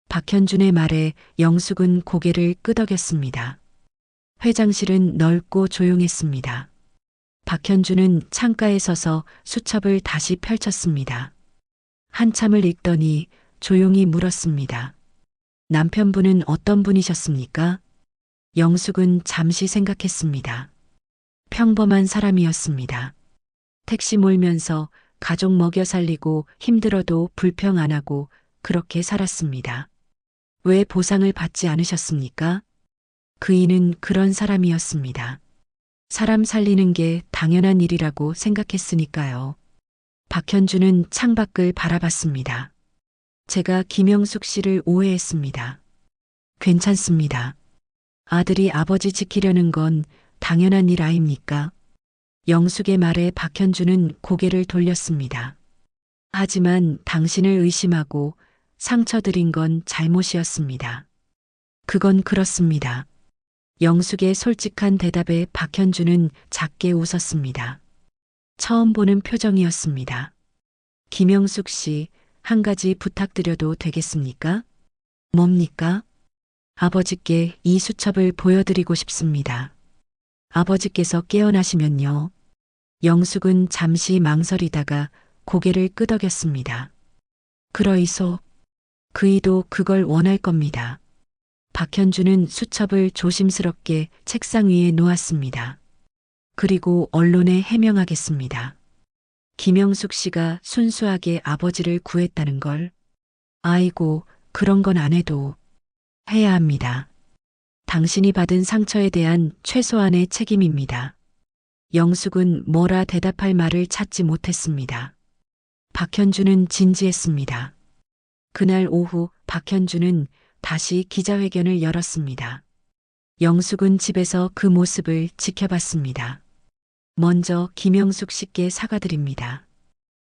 박현준의 말에 영숙은 고개를 끄덕였습니다. 회장실은 넓고 조용했습니다. 박현준은 창가에 서서 수첩을 다시 펼쳤습니다. 한참을 읽더니 조용히 물었습니다. 남편분은 어떤 분이셨습니까? 영숙은 잠시 생각했습니다. 평범한 사람이었습니다. 택시 몰면서 가족 먹여 살리고 힘들어도 불평 안 하고 그렇게 살았습니다. 왜 보상을 받지 않으셨습니까? 그이는 그런 사람이었습니다. 사람 살리는 게 당연한 일이라고 생각했으니까요. 박현주는 창밖을 바라봤습니다. 제가 김영숙 씨를 오해했습니다. 괜찮습니다. 아들이 아버지 지키려는 건 당연한 일 아닙니까? 영숙의 말에 박현주는 고개를 돌렸습니다. 하지만 당신을 의심하고 상처드린 건 잘못이었습니다. 그건 그렇습니다. 영숙의 솔직한 대답에 박현주는 작게 웃었습니다. 처음 보는 표정이었습니다. 김영숙 씨, 한 가지 부탁드려도 되겠습니까? 뭡니까? 아버지께 이 수첩을 보여드리고 싶습니다. 아버지께서 깨어나시면요. 영숙은 잠시 망설이다가 고개를 끄덕였습니다. 그러이소. 그이도 그걸 원할 겁니다. 박현주는 수첩을 조심스럽게 책상 위에 놓았습니다. 그리고 언론에 해명하겠습니다. 김영숙 씨가 순수하게 아버지를 구했다는 걸. 아이고, 그런 건 안 해도 해야 합니다. 당신이 받은 상처에 대한 최소한의 책임입니다. 영숙은 뭐라 대답할 말을 찾지 못했습니다. 박현주는 진지했습니다. 그날 오후 박현주는 다시 기자회견을 열었습니다. 영숙은 집에서 그 모습을 지켜봤습니다. 먼저 김영숙 씨께 사과드립니다.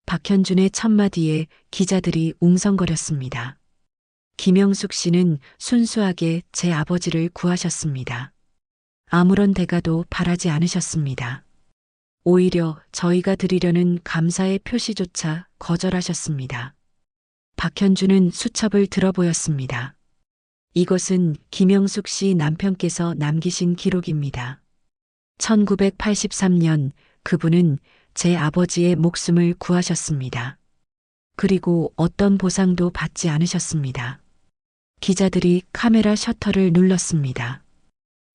박현준의 첫마디에 기자들이 웅성거렸습니다. 김영숙 씨는 순수하게 제 아버지를 구하셨습니다. 아무런 대가도 바라지 않으셨습니다. 오히려 저희가 드리려는 감사의 표시조차 거절하셨습니다. 박현주는 수첩을 들어보였습니다. 이것은 김영숙 씨 남편께서 남기신 기록입니다. 1983년 그분은 제 아버지의 목숨을 구하셨습니다. 그리고 어떤 보상도 받지 않으셨습니다. 기자들이 카메라 셔터를 눌렀습니다.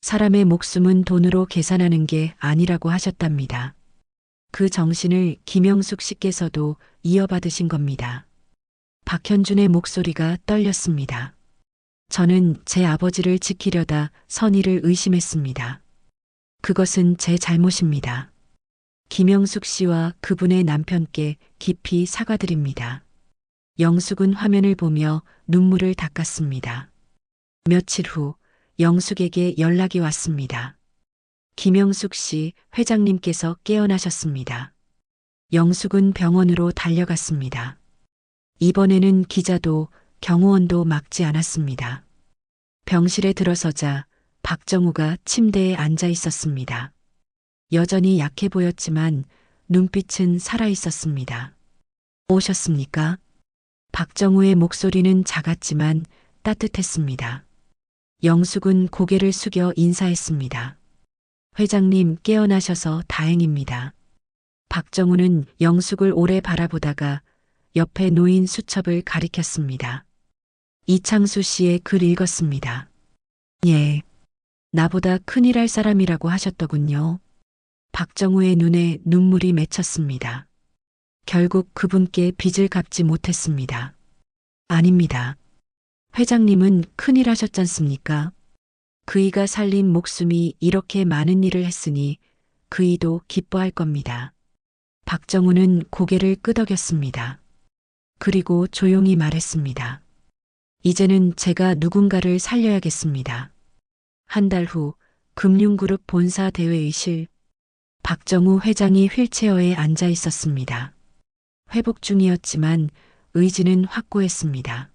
사람의 목숨은 돈으로 계산하는 게 아니라고 하셨답니다. 그 정신을 김영숙 씨께서도 이어받으신 겁니다. 박현준의 목소리가 떨렸습니다. 저는 제 아버지를 지키려다 선의를 의심했습니다. 그것은 제 잘못입니다. 김영숙 씨와 그분의 남편께 깊이 사과드립니다. 영숙은 화면을 보며 눈물을 닦았습니다. 며칠 후 영숙에게 연락이 왔습니다. 김영숙 씨 회장님께서 깨어나셨습니다. 영숙은 병원으로 달려갔습니다. 이번에는 기자도 경호원도 막지 않았습니다. 병실에 들어서자 박정우가 침대에 앉아 있었습니다. 여전히 약해 보였지만 눈빛은 살아 있었습니다. 오셨습니까? 박정우의 목소리는 작았지만 따뜻했습니다. 영숙은 고개를 숙여 인사했습니다. 회장님 깨어나셔서 다행입니다. 박정우는 영숙을 오래 바라보다가 옆에 놓인 수첩을 가리켰습니다. 이창수 씨의 글 읽었습니다. 예. 나보다 큰일 할 사람이라고 하셨더군요. 박정우의 눈에 눈물이 맺혔습니다. 결국 그분께 빚을 갚지 못했습니다. 아닙니다. 회장님은 큰일 하셨잖습니까? 그이가 살린 목숨이 이렇게 많은 일을 했으니 그이도 기뻐할 겁니다. 박정우는 고개를 끄덕였습니다. 그리고 조용히 말했습니다. 이제는 제가 누군가를 살려야겠습니다. 한 달 후 금융그룹 본사 대회의실, 박정우 회장이 휠체어에 앉아 있었습니다. 회복 중이었지만 의지는 확고했습니다.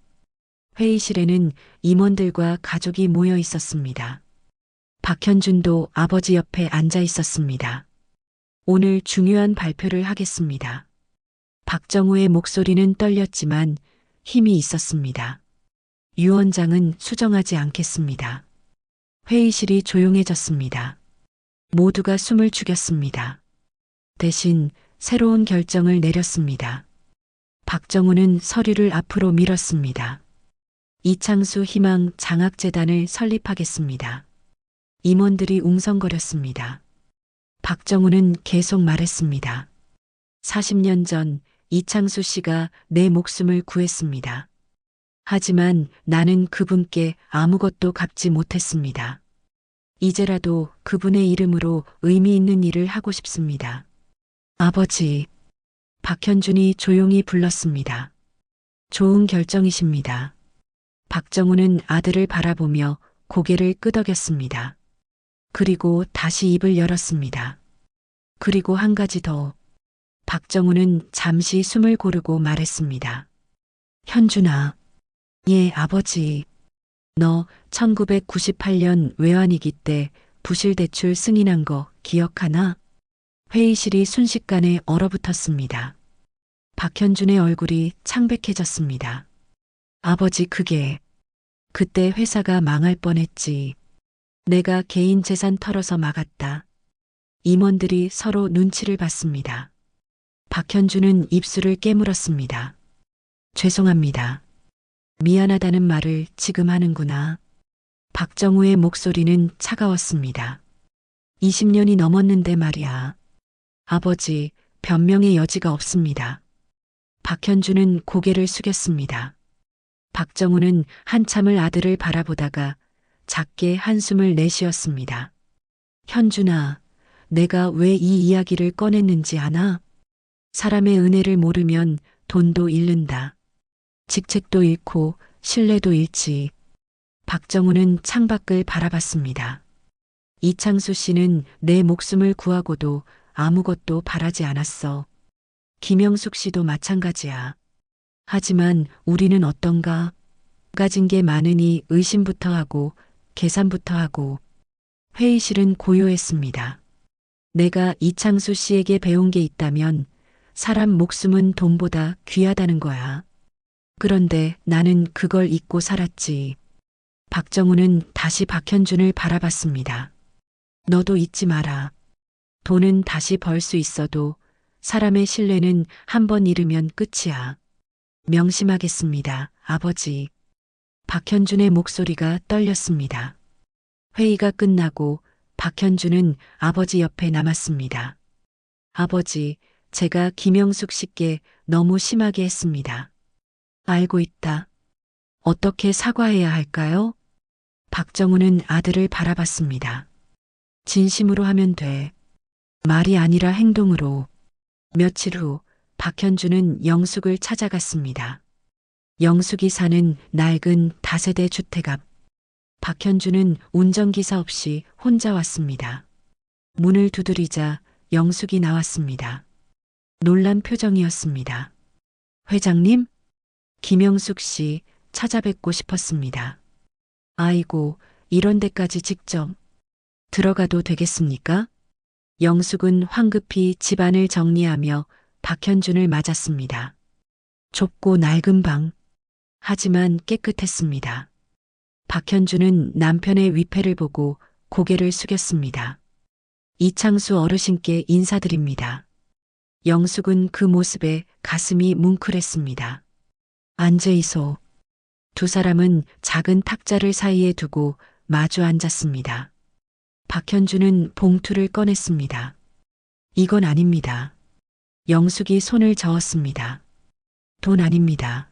회의실에는 임원들과 가족이 모여 있었습니다. 박현준도 아버지 옆에 앉아 있었습니다. 오늘 중요한 발표를 하겠습니다. 박정우의 목소리는 떨렸지만 힘이 있었습니다. 유 원장은 수정하지 않겠습니다. 회의실이 조용해졌습니다. 모두가 숨을 죽였습니다. 대신 새로운 결정을 내렸습니다. 박정우는 서류를 앞으로 밀었습니다. 이창수 희망 장학재단을 설립하겠습니다. 임원들이 웅성거렸습니다. 박정우는 계속 말했습니다. 40년 전 이창수 씨가 내 목숨을 구했습니다. 하지만 나는 그분께 아무것도 갚지 못했습니다. 이제라도 그분의 이름으로 의미 있는 일을 하고 싶습니다. 아버지, 박현준이 조용히 불렀습니다. 좋은 결정이십니다. 박정우는 아들을 바라보며 고개를 끄덕였습니다. 그리고 다시 입을 열었습니다. 그리고 한 가지 더. 박정우는 잠시 숨을 고르고 말했습니다. 현준아. 예, 아버지. 너 1998년 외환위기 때 부실대출 승인한 거 기억하나? 회의실이 순식간에 얼어붙었습니다. 박현준의 얼굴이 창백해졌습니다. 아버지 그때 회사가 망할 뻔했지. 내가 개인 재산 털어서 막았다. 임원들이 서로 눈치를 봤습니다. 박현준은 입술을 깨물었습니다. 죄송합니다. 미안하다는 말을 지금 하는구나. 박정우의 목소리는 차가웠습니다. 20년이 넘었는데 말이야. 아버지, 변명의 여지가 없습니다. 박현준은 고개를 숙였습니다. 박정우는 한참을 아들을 바라보다가 작게 한숨을 내쉬었습니다. 현준아, 내가 왜 이 이야기를 꺼냈는지 아나? 사람의 은혜를 모르면 돈도 잃는다. 직책도 잃고 신뢰도 잃지. 박정우는 창밖을 바라봤습니다. 이창수 씨는 내 목숨을 구하고도 아무것도 바라지 않았어. 김영숙 씨도 마찬가지야. 하지만 우리는 어떤가? 가진 게 많으니 의심부터 하고 계산부터 하고. 회의실은 고요했습니다. 내가 이창수 씨에게 배운 게 있다면 사람 목숨은 돈보다 귀하다는 거야. 그런데 나는 그걸 잊고 살았지. 박정우는 다시 박현준을 바라봤습니다. 너도 잊지 마라. 돈은 다시 벌 수 있어도 사람의 신뢰는 한 번 잃으면 끝이야. 명심하겠습니다, 아버지. 박현준의 목소리가 떨렸습니다. 회의가 끝나고 박현준은 아버지 옆에 남았습니다. 아버지, 제가 김영숙 씨께 너무 심하게 했습니다. 알고 있다. 어떻게 사과해야 할까요? 박정우는 아들을 바라봤습니다. 진심으로 하면 돼. 말이 아니라 행동으로. 며칠 후 박현주는 영숙을 찾아갔습니다. 영숙이 사는 낡은 다세대 주택 앞. 박현주는 운전기사 없이 혼자 왔습니다. 문을 두드리자 영숙이 나왔습니다. 놀란 표정이었습니다. 회장님? 김영숙 씨 찾아뵙고 싶었습니다. 아이고, 이런 데까지 직접 들어가도 되겠습니까? 영숙은 황급히 집안을 정리하며 박현준을 맞았습니다. 좁고 낡은 방. 하지만 깨끗했습니다. 박현준은 남편의 위패를 보고 고개를 숙였습니다. 이창수 어르신께 인사드립니다. 영숙은 그 모습에 가슴이 뭉클했습니다. 앉으이소. 두 사람은 작은 탁자를 사이에 두고 마주 앉았습니다. 박현주는 봉투를 꺼냈습니다. 이건 아닙니다. 영숙이 손을 저었습니다. 돈 아닙니다.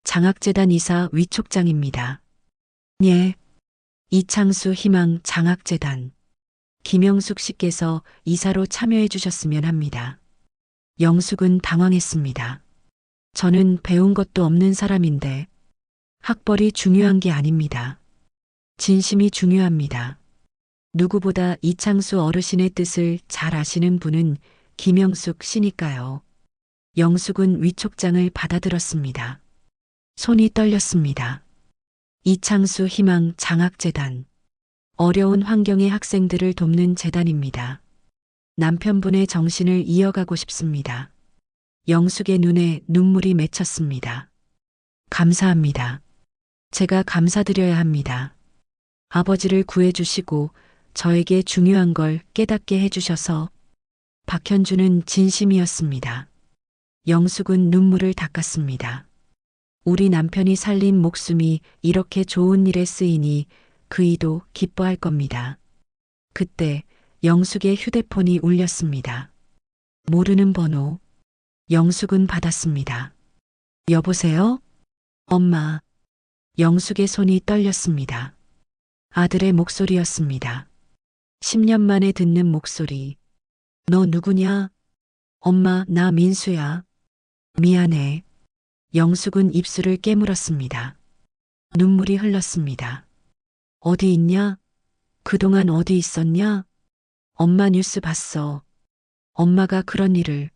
장학재단 이사 위촉장입니다. 예. 이창수 희망 장학재단. 김영숙 씨께서 이사로 참여해 주셨으면 합니다. 영숙은 당황했습니다. 저는 배운 것도 없는 사람인데 학벌이 중요한 게 아닙니다. 진심이 중요합니다. 누구보다 이창수 어르신의 뜻을 잘 아시는 분은 김영숙 씨니까요. 영숙은 위촉장을 받아들었습니다. 손이 떨렸습니다. 이창수 희망 장학재단. 어려운 환경의 학생들을 돕는 재단입니다. 남편분의 정신을 이어가고 싶습니다. 영숙의 눈에 눈물이 맺혔습니다. 감사합니다. 제가 감사드려야 합니다. 아버지를 구해주시고 저에게 중요한 걸 깨닫게 해주셔서. 박현주는 진심이었습니다. 영숙은 눈물을 닦았습니다. 우리 남편이 살린 목숨이 이렇게 좋은 일에 쓰이니 그이도 기뻐할 겁니다. 그때 영숙의 휴대폰이 울렸습니다. 모르는 번호. 영숙은 받았습니다. 여보세요? 엄마. 영숙의 손이 떨렸습니다. 아들의 목소리였습니다. 10년 만에 듣는 목소리. 너 누구냐? 엄마, 나 민수야. 미안해. 영숙은 입술을 깨물었습니다. 눈물이 흘렀습니다. 어디 있냐? 그동안 어디 있었냐? 엄마 뉴스 봤어. 엄마가 그런 일을.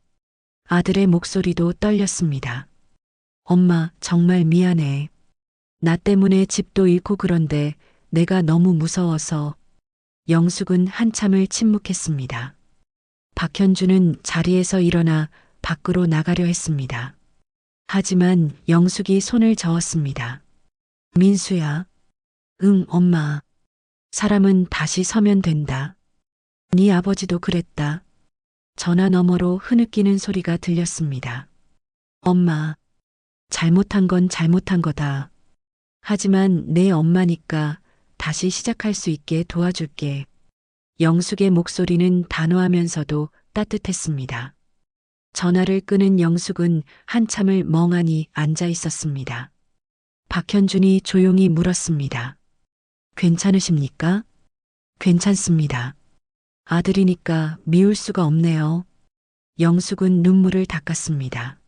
아들의 목소리도 떨렸습니다. 엄마, 정말 미안해. 나 때문에 집도 잃고 그런데 내가 너무 무서워서. 영숙은 한참을 침묵했습니다. 박현주는 자리에서 일어나 밖으로 나가려 했습니다. 하지만 영숙이 손을 저었습니다. 민수야. 응, 엄마. 사람은 다시 서면 된다. 네 아버지도 그랬다. 전화 너머로 흐느끼는 소리가 들렸습니다. 엄마. 잘못한 건 잘못한 거다. 하지만 내 엄마니까 다시 시작할 수 있게 도와줄게. 영숙의 목소리는 단호하면서도 따뜻했습니다. 전화를 끄는 영숙은 한참을 멍하니 앉아 있었습니다. 박현준이 조용히 물었습니다. 괜찮으십니까? 괜찮습니다. 아들이니까 미울 수가 없네요. 영숙은 눈물을 닦았습니다.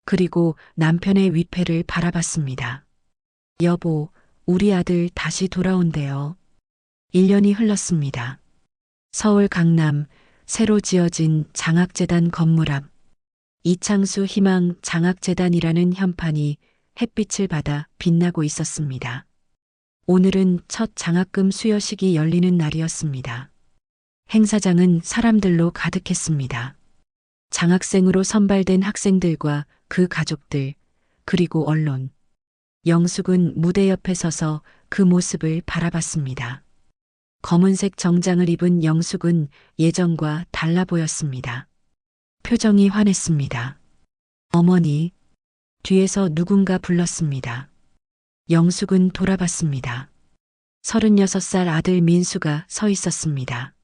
그리고 남편의 위패를 바라봤습니다. 여보, 우리 아들 다시 돌아온대요. 1년이 흘렀습니다. 서울 강남 새로 지어진 장학재단 건물 앞. 이창수 희망 장학재단이라는 현판이 햇빛을 받아 빛나고 있었습니다. 오늘은 첫 장학금 수여식이 열리는 날이었습니다. 행사장은 사람들로 가득했습니다. 장학생으로 선발된 학생들과 그 가족들, 그리고 언론. 영숙은 무대 옆에 서서 그 모습을 바라봤습니다. 검은색 정장을 입은 영숙은 예전과 달라 보였습니다. 표정이 환했습니다. 어머니. 뒤에서 누군가 불렀습니다. 영숙은 돌아봤습니다. 36살 아들 민수가 서 있었습니다.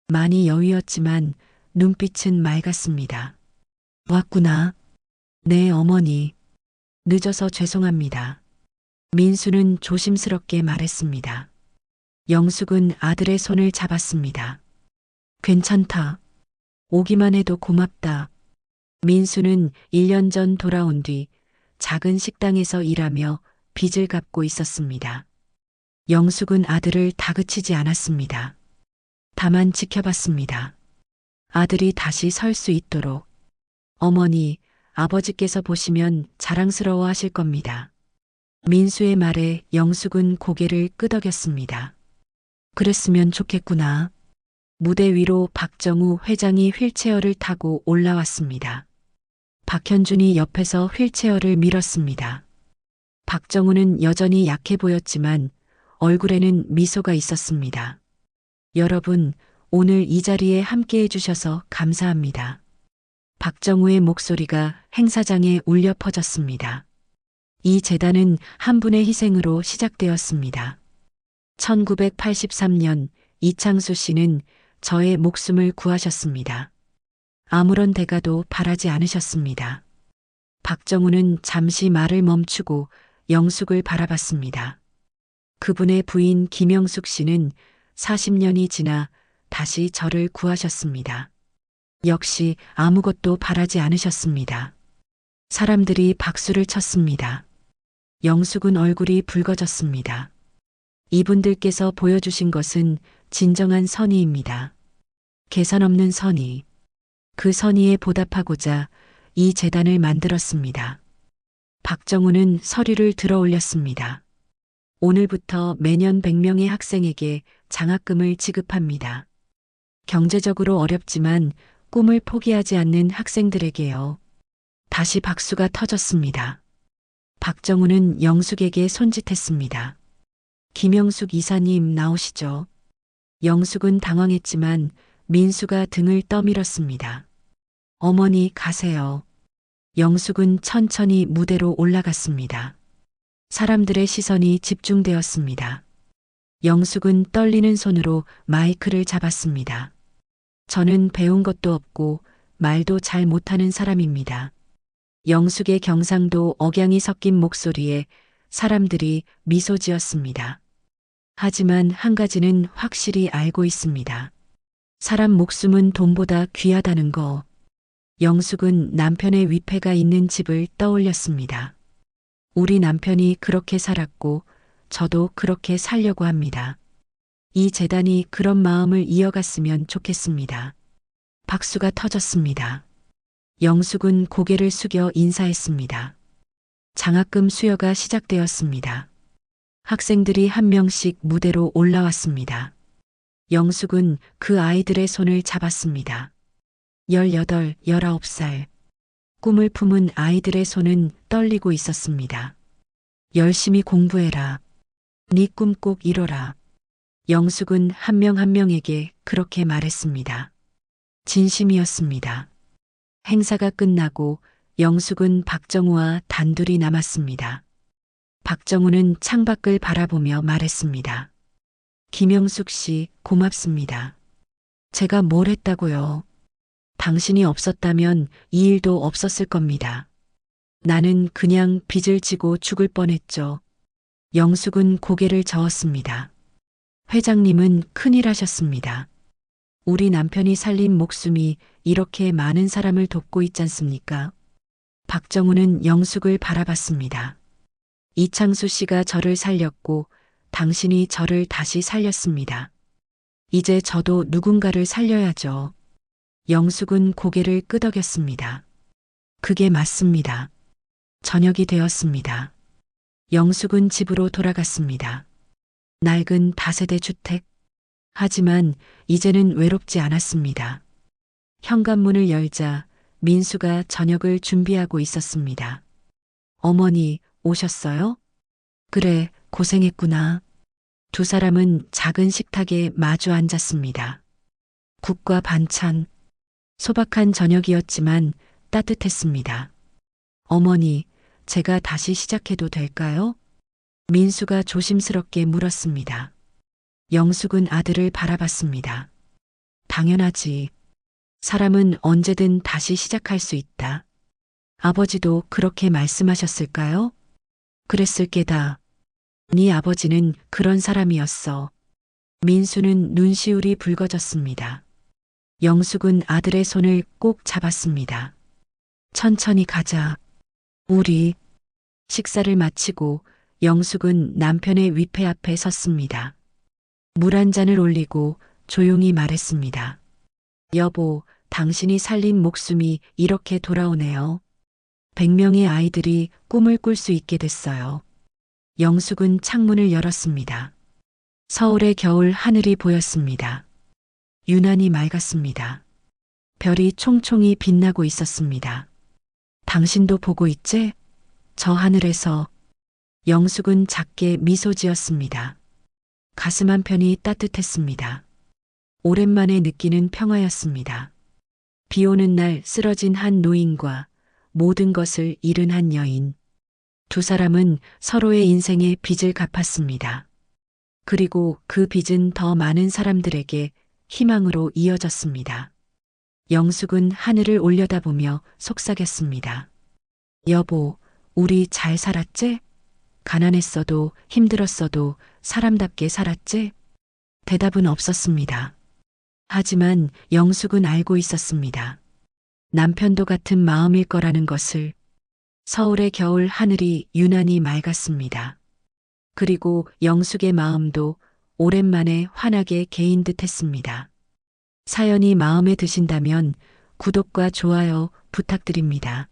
많이 여위었지만 눈빛은 맑았습니다. 왔구나. 네, 어머니. 늦어서 죄송합니다. 민수는 조심스럽게 말했습니다. 영숙은 아들의 손을 잡았습니다. 괜찮다. 오기만 해도 고맙다. 민수는 1년 전 돌아온 뒤 작은 식당에서 일하며 빚을 갚고 있었습니다. 영숙은 아들을 다그치지 않았습니다. 다만 지켜봤습니다. 아들이 다시 설 수 있도록. 어머니, 아버지께서 보시면 자랑스러워 하실 겁니다. 민수의 말에 영숙은 고개를 끄덕였습니다. 그랬으면 좋겠구나. 무대 위로 박정우 회장이 휠체어를 타고 올라왔습니다. 박현준이 옆에서 휠체어를 밀었습니다. 박정우는 여전히 약해 보였지만 얼굴에는 미소가 있었습니다. 여러분, 오늘 이 자리에 함께 해주셔서 감사합니다. 박정우의 목소리가 행사장에 울려 퍼졌습니다. 이 재단은 한 분의 희생으로 시작되었습니다. 1983년 이창수 씨는 저의 목숨을 구하셨습니다. 아무런 대가도 바라지 않으셨습니다. 박정우는 잠시 말을 멈추고 영숙을 바라봤습니다. 그분의 부인 김영숙 씨는 40년이 지나 다시 저를 구하셨습니다. 역시 아무것도 바라지 않으셨습니다. 사람들이 박수를 쳤습니다. 영숙은 얼굴이 붉어졌습니다. 이분들께서 보여주신 것은 진정한 선의입니다. 계산 없는 선의. 그 선의에 보답하고자 이 재단을 만들었습니다. 박정우는 서류를 들어 올렸습니다. 오늘부터 매년 100명의 학생에게 장학금을 지급합니다. 경제적으로 어렵지만 꿈을 포기하지 않는 학생들에게요. 다시 박수가 터졌습니다. 박정우는 영숙에게 손짓했습니다. 김영숙 이사님 나오시죠. 영숙은 당황했지만 민수가 등을 떠밀었습니다. 어머니 가세요. 영숙은 천천히 무대로 올라갔습니다. 사람들의 시선이 집중되었습니다. 영숙은 떨리는 손으로 마이크를 잡았습니다. 저는 배운 것도 없고 말도 잘 못하는 사람입니다. 영숙의 경상도 억양이 섞인 목소리에 사람들이 미소 지었습니다. 하지만 한 가지는 확실히 알고 있습니다. 사람 목숨은 돈보다 귀하다는 거. 영숙은 남편의 위패가 있는 집을 떠올렸습니다. 우리 남편이 그렇게 살았고 저도 그렇게 살려고 합니다. 이 재단이 그런 마음을 이어갔으면 좋겠습니다. 박수가 터졌습니다. 영숙은 고개를 숙여 인사했습니다. 장학금 수여가 시작되었습니다. 학생들이 한 명씩 무대로 올라왔습니다. 영숙은 그 아이들의 손을 잡았습니다. 18, 19살. 꿈을 품은 아이들의 손은 떨리고 있었습니다. 열심히 공부해라. 네 꿈 꼭 이뤄라. 영숙은 한 명 한 명에게 그렇게 말했습니다. 진심이었습니다. 행사가 끝나고 영숙은 박정우와 단둘이 남았습니다. 박정우는 창밖을 바라보며 말했습니다. 김영숙 씨, 고맙습니다. 제가 뭘 했다고요? 당신이 없었다면 이 일도 없었을 겁니다. 나는 그냥 빚을 지고 죽을 뻔했죠. 영숙은 고개를 저었습니다. 회장님은 큰일 하셨습니다. 우리 남편이 살린 목숨이 이렇게 많은 사람을 돕고 있지 않습니까? 박정우는 영숙을 바라봤습니다. 이창수 씨가 저를 살렸고 당신이 저를 다시 살렸습니다. 이제 저도 누군가를 살려야죠. 영숙은 고개를 끄덕였습니다. 그게 맞습니다. 저녁이 되었습니다. 영숙은 집으로 돌아갔습니다. 낡은 다세대 주택. 하지만 이제는 외롭지 않았습니다. 현관문을 열자 민수가 저녁을 준비하고 있었습니다. 어머니, 오셨어요? 그래, 고생했구나. 두 사람은 작은 식탁에 마주 앉았습니다. 국과 반찬. 소박한 저녁이었지만 따뜻했습니다. 어머니, 제가 다시 시작해도 될까요? 민수가 조심스럽게 물었습니다. 영숙은 아들을 바라봤습니다. 당연하지. 사람은 언제든 다시 시작할 수 있다. 아버지도 그렇게 말씀하셨을까요? 그랬을 게다. 네 아버지는 그런 사람이었어. 민수는 눈시울이 붉어졌습니다. 영숙은 아들의 손을 꼭 잡았습니다. 천천히 가자. 우리. 식사를 마치고 영숙은 남편의 위패 앞에 섰습니다. 물 한 잔을 올리고 조용히 말했습니다. 여보, 당신이 살린 목숨이 이렇게 돌아오네요. 100명의 아이들이 꿈을 꿀 수 있게 됐어요. 영숙은 창문을 열었습니다. 서울의 겨울 하늘이 보였습니다. 유난히 맑았습니다. 별이 총총히 빛나고 있었습니다. 당신도 보고 있지? 저 하늘에서. 영숙은 작게 미소 지었습니다. 가슴 한편이 따뜻했습니다. 오랜만에 느끼는 평화였습니다. 비 오는 날 쓰러진 한 노인과 모든 것을 잃은 한 여인. 두 사람은 서로의 인생의 빚을 갚았습니다. 그리고 그 빚은 더 많은 사람들에게 희망으로 이어졌습니다. 영숙은 하늘을 올려다보며 속삭였습니다. 여보, 우리 잘 살았지? 가난했어도 힘들었어도 사람답게 살았지? 대답은 없었습니다. 하지만 영숙은 알고 있었습니다. 남편도 같은 마음일 거라는 것을. 서울의 겨울 하늘이 유난히 맑았습니다. 그리고 영숙의 마음도 오랜만에 환하게 개인 듯 했습니다. 사연이 마음에 드신다면 구독과 좋아요 부탁드립니다.